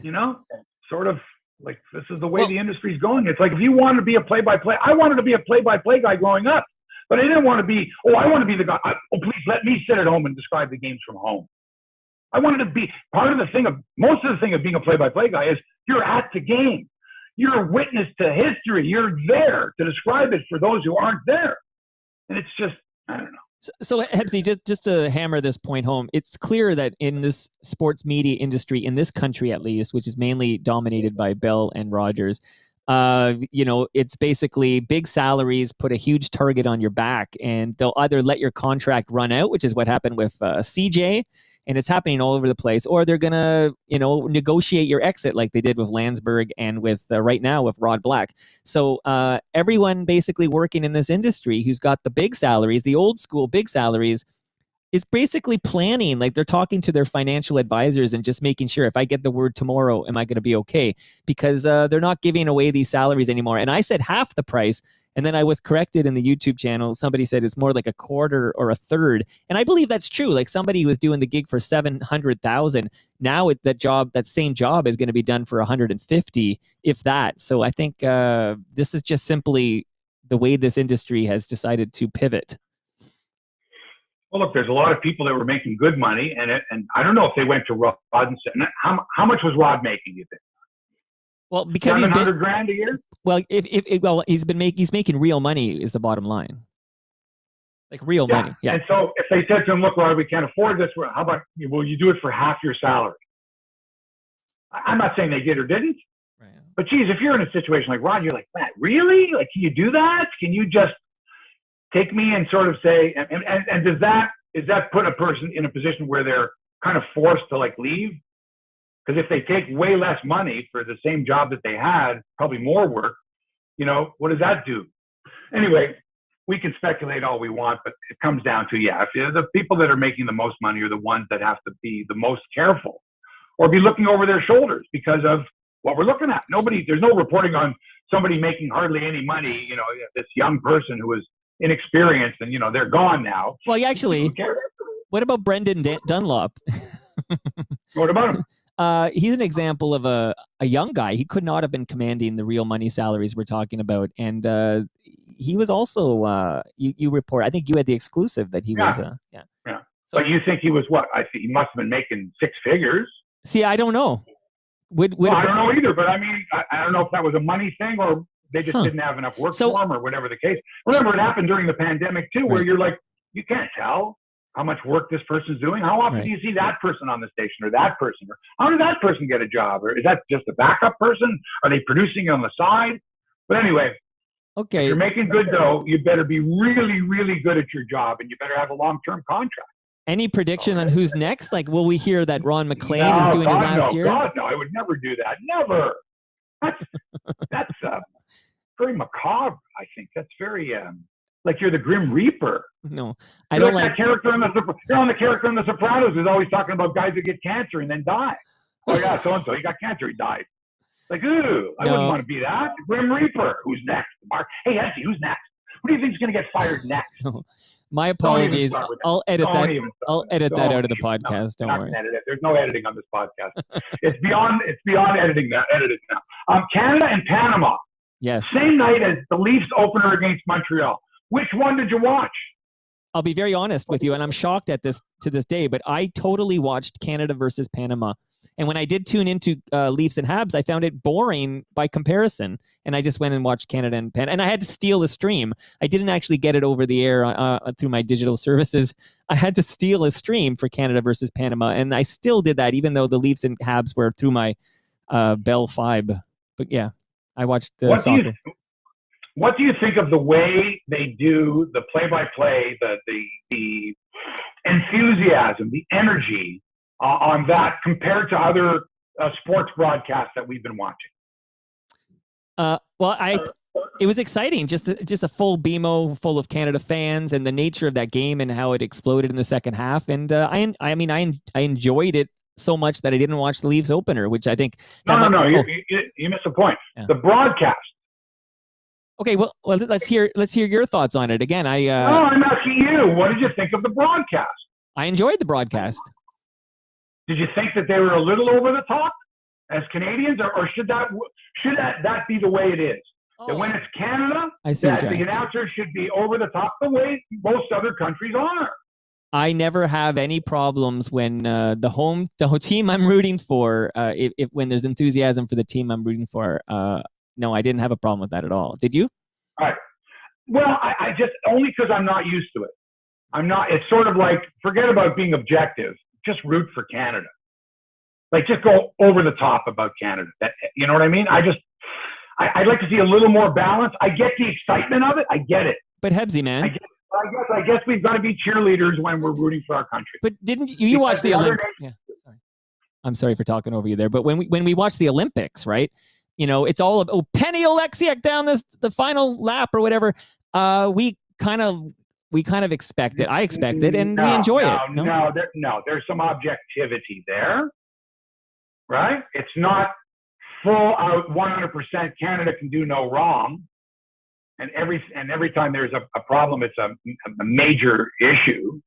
Sort of like this is the way the industry's going. It's like if you wanted to be a play-by-play, I wanted to be a play-by-play guy growing up, but I didn't want to be, I want to be the guy. Please let me sit at home and describe the games from home. I wanted to be most of the thing of being a play-by-play guy is you're at the game. You're a witness to history. You're there to describe it for those who aren't there. And it's just, I don't know. So Hebsy, just to hammer this point home, it's clear that in this sports media industry, in this country at least, which is mainly dominated by Bell and Rogers, it's basically big salaries put a huge target on your back, and they'll either let your contract run out, which is what happened with CJ, and it's happening all over the place, or they're going to, negotiate your exit like they did with Landsberg and with right now with Rod Black. So everyone basically working in this industry who's got the big salaries, the old school big salaries, is basically planning, like they're talking to their financial advisors and just making sure if I get the word tomorrow, am I going to be okay? Because they're not giving away these salaries anymore. And I said half the price. And then I was corrected in the YouTube channel. Somebody said it's more like a quarter or a third. And I believe that's true. Like somebody who was doing the gig for $700,000, now that same job is going to be done for $150,000, if that. So I think this is just simply the way this industry has decided to pivot. Well, look, there's a lot of people that were making good money, and I don't know if they went to Rod and said, how much was Rod making, you think? Well, because $700,000 a year. Well, he's making real money is the bottom line, like real money. Yeah. And so if they said to him, "Look, Rod, we can't afford this. How about will you do it for half your salary?" I'm not saying they did or didn't, right. But geez, if you're in a situation like Rod, you're like, "Man, really? Like, can you do that? Can you just take me and sort of say?" And is that put a person in a position where they're kind of forced to like leave? Because if they take way less money for the same job that they had, probably more work, what does that do? Anyway, we can speculate all we want, but it comes down to, if the people that are making the most money are the ones that have to be the most careful or be looking over their shoulders because of what we're looking at. There's no reporting on somebody making hardly any money, this young person who was inexperienced and, they're gone now. Well, actually, what about Brendan Dunlop? What about him? He's an example of a young guy. He could not have been commanding the real money salaries we're talking about. And he was also, you report, I think you had the exclusive that he was, Yeah. So you think he was what? I think he must have been making six figures. See, I don't know. I don't know either, but I mean, I don't know if that was a money thing or they just didn't have enough work for him or whatever the case. Remember, it happened during the pandemic too, where you're like, you can't tell how much work this person's doing. How often do you see that person on the station or that person? Or how did that person get a job? Or is that just a backup person? Are they producing on the side? But anyway, if you're making good dough, you better be really, really good at your job and you better have a long-term contract. Any prediction on who's next? Like, will we hear that Ron McLean is doing his last year? God, no, I would never do that. Never. That's very macabre, I think. That's very... like you're the Grim Reaper. No, I don't like that character you're on the character in The Sopranos who's always talking about guys that get cancer and then die. Oh yeah, so and so he got cancer, he died. Like, ooh, I wouldn't want to be that. Grim Reaper. Who's next? Hey, Hebsy, who's next? Who do you think is going to get fired next? No. My apologies. I'll edit that. I'll edit that out of the podcast. Don't worry. There's no editing on this podcast. It's beyond editing now. Canada and Panama. Yes. Same night as the Leafs opener against Montreal. Which one did you watch? I'll be very honest with you, and I'm shocked at this to this day, but I totally watched Canada versus Panama. And when I did tune into Leafs and Habs, I found it boring by comparison. And I just went and watched Canada and Panama. And I had to steal the stream. I didn't actually get it over the air through my digital services. I had to steal a stream for Canada versus Panama. And I still did that, even though the Leafs and Habs were through my Bell Fibe. But yeah, I watched the soccer. What do you think of the way they do the play-by-play, the enthusiasm, the energy on that compared to other sports broadcasts that we've been watching? It was exciting, just a full BMO full of Canada fans, and the nature of that game and how it exploded in the second half. And I enjoyed it so much that I didn't watch the Leafs opener, which I think. No. You missed the point. Yeah. The broadcast. Okay, well, let's hear your thoughts on it again. I'm asking you. What did you think of the broadcast? I enjoyed the broadcast. Did you think that they were a little over the top as Canadians, or should that be the way it is? Oh. That when it's Canada, that the announcers should be over the top the way most other countries are. I never have any problems when the team I'm rooting for, if when there's enthusiasm for the team I'm rooting for. No, I didn't have a problem with that at all. Did you? All right. Well, I just, only because I'm not used to it. It's sort of like, forget about being objective. Just root for Canada. Like, just go over the top about Canada. You know what I mean? I'd like to see a little more balance. I get the excitement of it. I get it. But Hebsy, man. I guess we've got to be cheerleaders when we're rooting for our country. But didn't you watch the Olympics? Yeah, sorry. I'm sorry for talking over you there. But when we watch the Olympics, right? You know, it's all about Penny Oleksiak down the final lap or whatever. We kind of expect it. I expect it, and we enjoy it. There's some objectivity there, right? It's not full out 100%. Canada can do no wrong, and every time there's a problem, it's a major issue.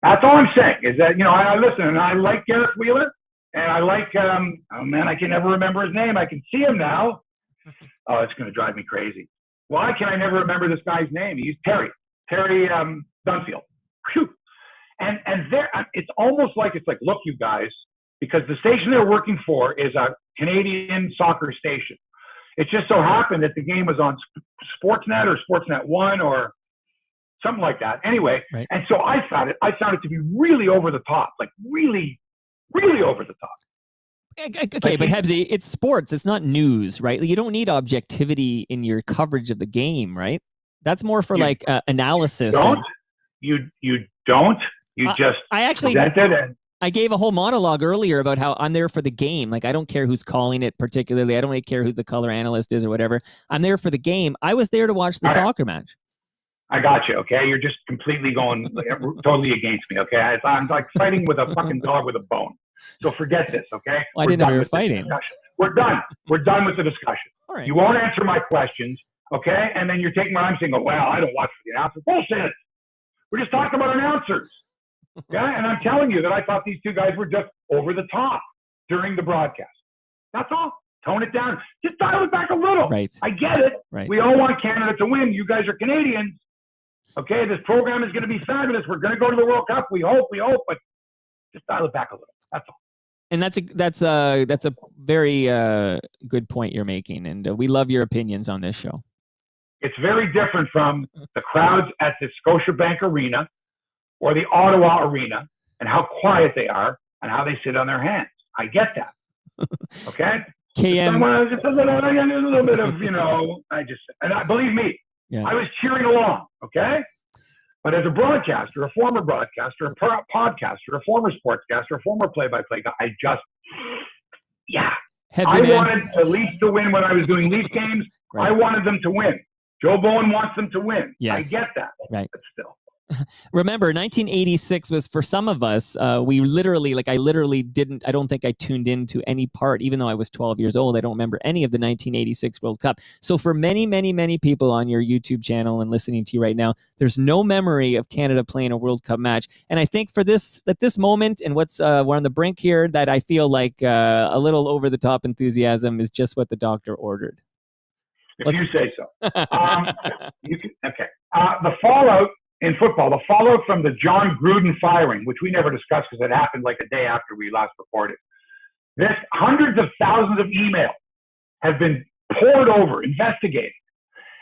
That's all I'm saying. Is that I listen, and I like Gareth Wheeler. And I like, I can never remember his name. I can see him now. Oh, it's going to drive me crazy. Why can I never remember this guy's name? He's Terry Dunfield. Whew. And there, it's almost like, look, you guys, because the station they're working for is a Canadian soccer station. It just so happened that the game was on Sportsnet or Sportsnet 1 or something like that. Anyway, right. And so I found it to be really over the top, like really over the top. Okay, but Hebsy, it's sports. It's not news, right? You don't need objectivity in your coverage of the game, right? That's more for analysis. You don't. You just presented and I gave a whole monologue earlier about how I'm there for the game. Like, I don't care who's calling it particularly. I don't really care who the color analyst is or whatever. I'm there for the game. I was there to watch the soccer match. I got you, okay? You're just completely going totally against me, okay? I'm like fighting with a fucking dog with a bone. So forget this, okay? Well, I didn't know we were fighting. We're done. We're done with the discussion. All right. You won't answer my questions, okay? And then you're taking what I'm saying, well, I don't watch for the announcers. Bullshit. We're just talking about announcers, okay? And I'm telling you that I thought these two guys were just over the top during the broadcast. That's all. Tone it down. Just dial it back a little. Right. I get it. Right. We all want Canada to win. You guys are Canadians. Okay, this program is going to be fabulous. We're going to go to the World Cup. We hope, but just dial it back a little. That's all. And that's a very good point you're making, and we love your opinions on this show. It's very different from the crowds at the Scotiabank Arena or the Ottawa Arena and how quiet they are and how they sit on their hands. I get that. Okay? KM. Just a little bit of, believe me, yeah. I was cheering along, okay? But as a broadcaster, a former broadcaster, a podcaster, a former sportscaster, a former play-by-play guy, I wanted the Leafs to win when I was doing Leafs games. Right. I wanted them to win. Joe Bowen wants them to win. Yes. I get that. Right. But still. Remember, 1986 was, for some of us, I don't think I tuned into any part, even though I was 12 years old. I don't remember any of the 1986 World Cup. So for many, many, many people on your YouTube channel and listening to you right now, there's no memory of Canada playing a World Cup match. And I think at this moment and we're on the brink here, that I feel like a little over the top enthusiasm is just what the doctor ordered. If you say so. Okay. The fallout in football, the fallout from the John Gruden firing, which we never discussed because it happened like a day after we last reported. Hundreds of thousands of emails have been poured over, investigated.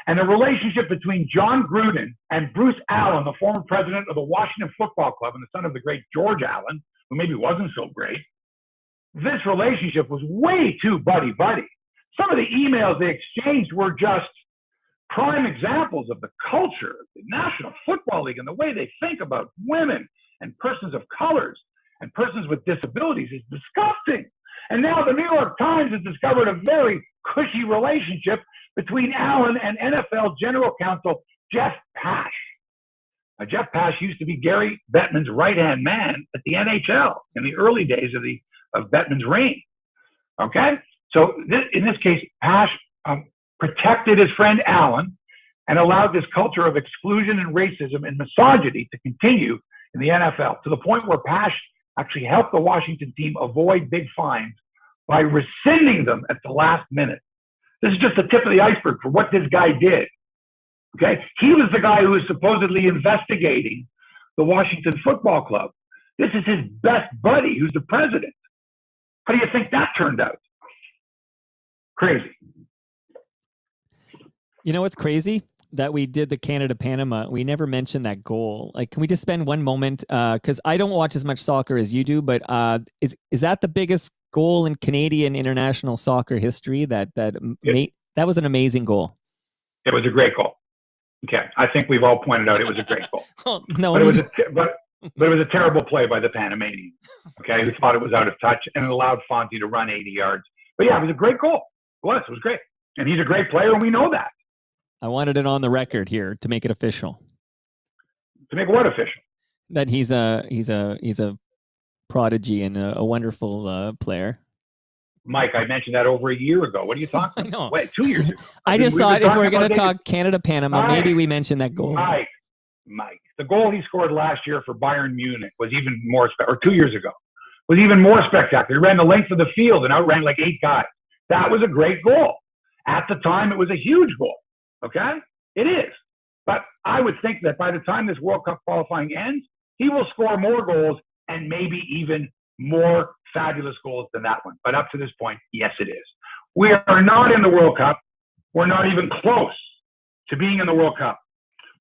And the relationship between John Gruden and Bruce Allen, the former president of the Washington Football Club and the son of the great George Allen, who maybe wasn't so great, this relationship was way too buddy-buddy. Some of the emails they exchanged were just prime examples of the culture of the National Football League and the way they think about women and persons of colors and persons with disabilities is disgusting. And now the New York Times has discovered a very cushy relationship between Allen and NFL General Counsel Jeff Pash. Now, Jeff Pash used to be Gary Bettman's right-hand man at the NHL in the early days of Bettman's reign. Okay? So in this case, Pash protected his friend Allen and allowed this culture of exclusion and racism and misogyny to continue in the NFL, to the point where Pash actually helped the Washington team avoid big fines by rescinding them at the last minute. This is just the tip of the iceberg for what this guy did. Okay? He was the guy who was supposedly investigating the Washington Football Club. This is his best buddy, who's the president. How do you think that turned out? Crazy. You know what's crazy? That we did the Canada-Panama. We never mentioned that goal. Like, can we just spend one moment? Because I don't watch as much soccer as you do, but is that the biggest goal in Canadian international soccer history? That was an amazing goal. It was a great goal. Okay, I think we've all pointed out it was a great goal. Oh, no, but it was a terrible play by the Panamanian. Okay, who thought it was out of touch and it allowed Fonzie to run 80 yards. But yeah, it was a great goal. It was great, and he's a great player, and we know that. I wanted it on the record here to make it official. To make what official? That he's a prodigy and a wonderful player. Mike, I mentioned that over a year ago. What are you talking about? Wait, 2 years ago. I just thought if we're going to talk Canada-Panama, maybe we mention that goal. Mike, the goal he scored last year for Bayern Munich was even more, or 2 years ago, was even more spectacular. He ran the length of the field and outran like 8 guys. That was a great goal. At the time, it was a huge goal. Okay? It is. But I would think that by the time this World Cup qualifying ends, he will score more goals and maybe even more fabulous goals than that one. But up to this point, yes, it is. We are not in the World Cup. We're not even close to being in the World Cup.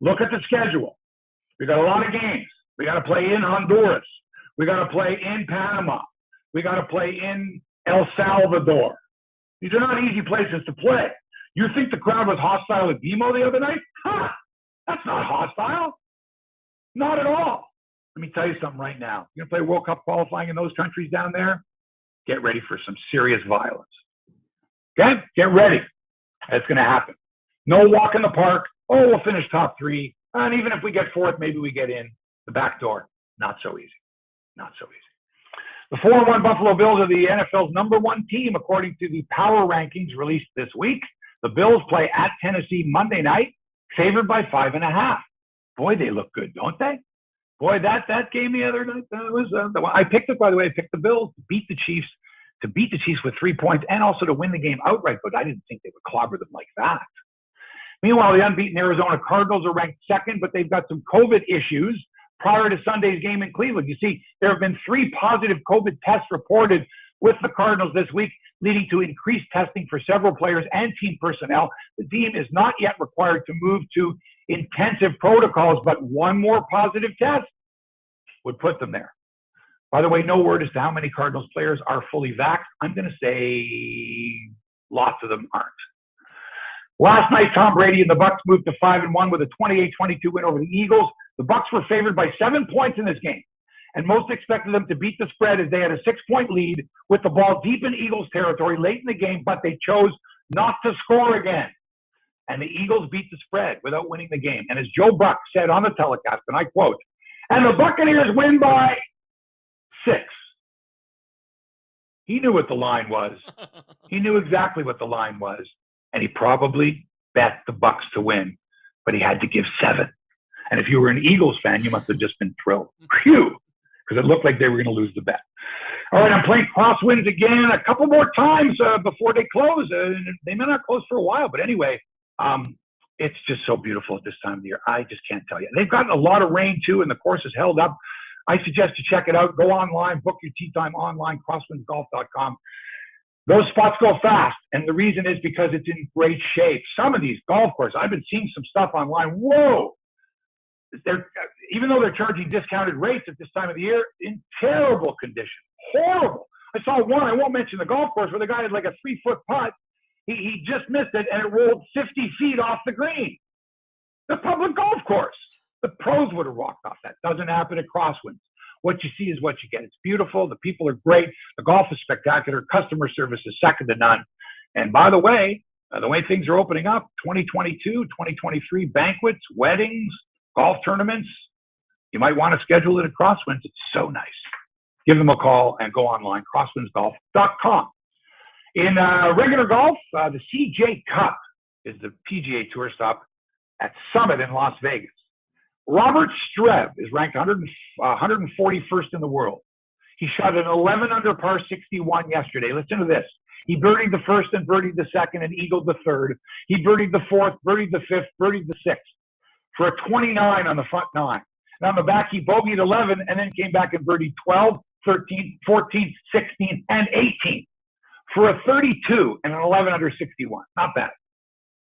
Look at the schedule. We got a lot of games. We got to play in Honduras. We got to play in Panama. We got to play in El Salvador. These are not easy places to play. You think the crowd was hostile at BMO the other night? That's not hostile. Not at all. Let me tell you something right now. You're going to play World Cup qualifying in those countries down there? Get ready for some serious violence. Okay? Get ready. It's going to happen. No walk in the park. Oh, we'll finish top 3. And even if we get 4th, maybe we get in the back door. Not so easy. Not so easy. The 4-1 Buffalo Bills are the NFL's #1 team, according to the power rankings released this week. The Bills play at Tennessee Monday night, favored by 5.5. Boy, they look good, don't they? Boy, that game the other night was the one. I picked it, by the way. I picked the Bills to beat the Chiefs with 3 points and also to win the game outright, but I didn't think they would clobber them like that. Meanwhile, the unbeaten Arizona Cardinals are ranked 2nd, but they've got some COVID issues prior to Sunday's game in Cleveland. You see, there have been 3 positive COVID tests reported with the Cardinals this week, leading to increased testing for several players and team personnel. The team is not yet required to move to intensive protocols, but one more positive test would put them there. By the way, no word as to how many Cardinals players are fully vaxxed. I'm going to say lots of them aren't. Last night, Tom Brady and the Bucs moved to 5-1 with a 28-22 win over the Eagles. The Bucs were favored by 7 points in this game, and most expected them to beat the spread as they had a 6-point lead with the ball deep in Eagles territory late in the game, but they chose not to score again. And the Eagles beat the spread without winning the game. And as Joe Buck said on the telecast, and I quote, "And the Buccaneers win by 6. He knew what the line was. He knew exactly what the line was. And he probably bet the Bucs to win, but he had to give 7. And if you were an Eagles fan, you must have just been thrilled. Phew, because it looked like they were going to lose the bet. All right, I'm playing crosswinds again a couple more times before they close. They may not close for a while, but anyway, it's just so beautiful at this time of the year. I just can't tell you. They've gotten a lot of rain, too, and the course has held up I suggest you check it out. Go online, book your tee time online, crosswindsgolf.com. Those spots go fast, and the reason is because it's in great shape. Some of these golf courses, I've been seeing some stuff online. Whoa! Even though they're charging discounted rates at this time of the year, in terrible condition. Horrible. I saw one, I won't mention the golf course, where the guy had like a 3-foot putt. He just missed it, and it rolled 50 feet off the green. The public golf course. The pros would have walked off that. Doesn't happen at Crosswinds. What you see is what you get. It's beautiful. The people are great. The golf is spectacular. Customer service is second to none. And by the way things are opening up, 2022, 2023 banquets, weddings, golf tournaments, you might want to schedule it at Crosswinds. It's so nice. Give them a call and go online, crosswindsgolf.com. In regular golf, the CJ Cup is the PGA Tour stop at Summit in Las Vegas. Robert Streb is ranked 141st in the world. He shot an 11 under par 61 yesterday. Listen to this. He birdied the first and birdied the second and eagled the third. He birdied the fourth, birdied the fifth, birdied the sixth for a 29 on the front nine. And on the back, he bogeyed 11 and then came back and birdied 12, 13, 14, 16, and 18 for a 32 and an 11 under 61. Not bad.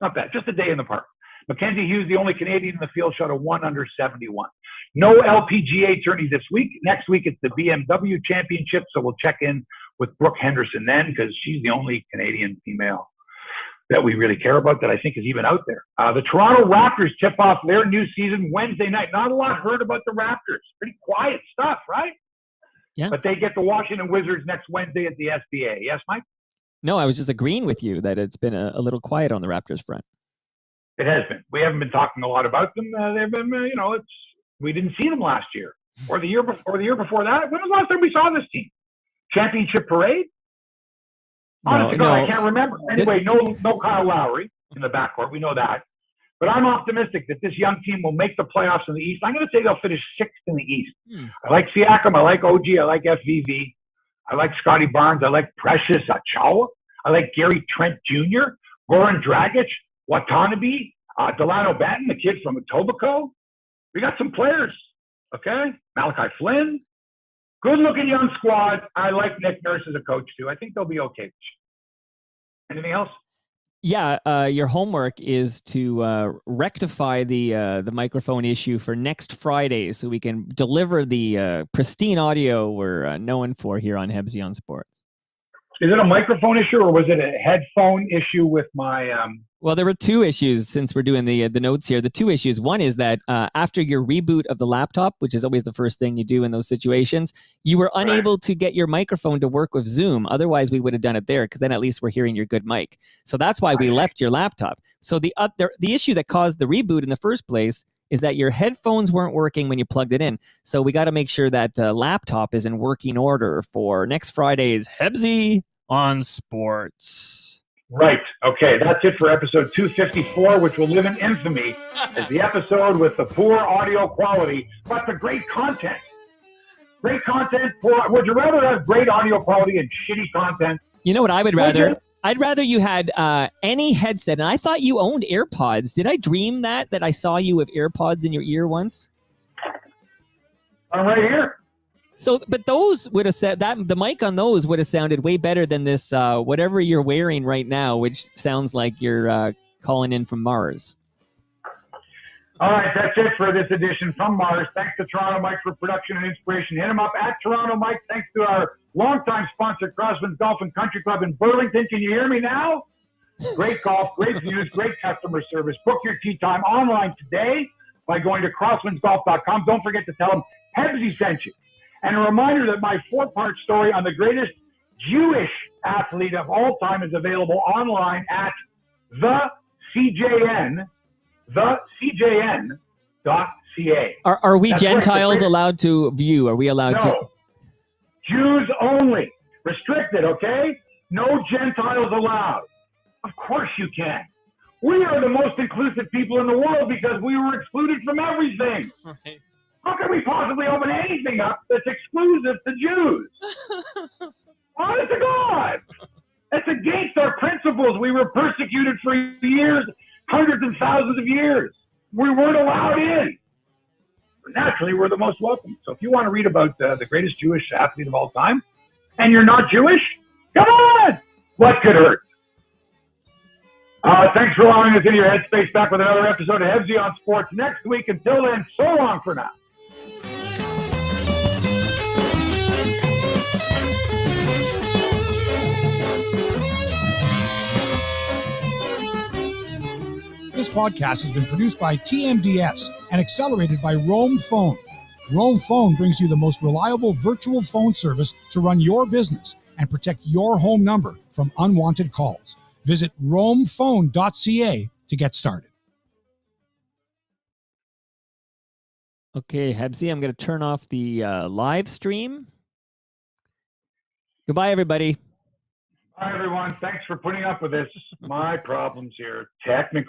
Not bad. Just a day in the park. Mackenzie Hughes, the only Canadian in the field, shot a 1 under 71. No LPGA tourney this week. Next week, it's the BMW Championship, so we'll check in with Brooke Henderson then, because she's the only Canadian female that we really care about that I think is even out there. The Toronto Raptors tip off their new season Wednesday night. Not a lot heard about the Raptors. Pretty quiet stuff, right? Yeah. But they get the Washington Wizards next Wednesday at the SBA. Yes, Mike? No, I was just agreeing with you that it's been a little quiet on the Raptors front. It has been. We haven't been talking a lot about them. They've been, we didn't see them last year or the year before that. When was the last time we saw this team? Championship parade? Honestly, I can't remember. Anyway, no Kyle Lowry in the backcourt. We know that. But I'm optimistic that this young team will make the playoffs in the East. I'm going to say they'll finish 6th in the East. I like Siakam. I like OG. I like FVV. I like Scotty Barnes. I like Precious Achiuwa. I like Gary Trent Jr., Goran Dragic, Watanabe, Delano Banton, the kid from Etobicoke. We got some players, okay? Malachi Flynn. Good-looking young squad. I like Nick Nurse as a coach, too. I think they'll be okay. Anything else? Yeah, your homework is to rectify the microphone issue for next Friday so we can deliver the pristine audio we're known for here on Hebsy on Sports. Is it a microphone issue or was it a headphone issue with my... Well, there were two issues since we're doing the notes here. The two issues, one is that after your reboot of the laptop, which is always the first thing you do in those situations, you were unable to get your microphone to work with Zoom. Otherwise, we would have done it there because then at least we're hearing your good mic. So that's why we left your laptop. So the issue that caused the reboot in the first place is that your headphones weren't working when you plugged it in. So we got to make sure that laptop is in working order for next Friday's Hebsy on Sports. Right. Okay. That's it for episode 254, which will live in infamy as the episode with the poor audio quality, but the great content. Great content. Would you rather have great audio quality and shitty content? You know what I would rather? I'd rather you had any headset, and I thought you owned AirPods. Did I dream that I saw you with AirPods in your ear once? I'm right here. So, but those would have said that the mic on those would have sounded way better than this whatever you're wearing right now, which sounds like you're calling in from Mars. All right, that's it for this edition from Mars. Thanks to Toronto Mike for production and inspiration. Hit him up at Toronto Mike. Thanks to our longtime sponsor, Crosswinds Golf and Country Club in Burlington. Can you hear me now? Great golf, great views, great customer service. Book your tee time online today by going to crosswindsgolf.com. Don't forget to tell them Hebsy sent you. And a reminder that my 4-part story on the greatest Jewish athlete of all time is available online at thecjn.ca. Are we Gentiles allowed to view? Are we allowed to? Jews only. Restricted, okay? No Gentiles allowed. Of course you can. We are the most inclusive people in the world because we were excluded from everything. Right. How can we possibly open anything up that's exclusive to Jews? Honest to God. That's against our principles. We were persecuted for years, hundreds and thousands of years. We weren't allowed in. naturally we're the most welcome. So if you want to read about the greatest Jewish athlete of all time, and you're not Jewish, come on! What could hurt? Thanks for allowing us into your headspace. Back with another episode of Hebsy on Sports next week. Until then, so long for now. This podcast has been produced by TMDS and accelerated by Roam Phone. Roam Phone brings you the most reliable virtual phone service to run your business and protect your home number from unwanted calls. Visit roamphone.ca to get started. Okay, Hebsy, I'm going to turn off the live stream. Goodbye, everybody. Hi, everyone. Thanks for putting up with this. My problems here. Technical.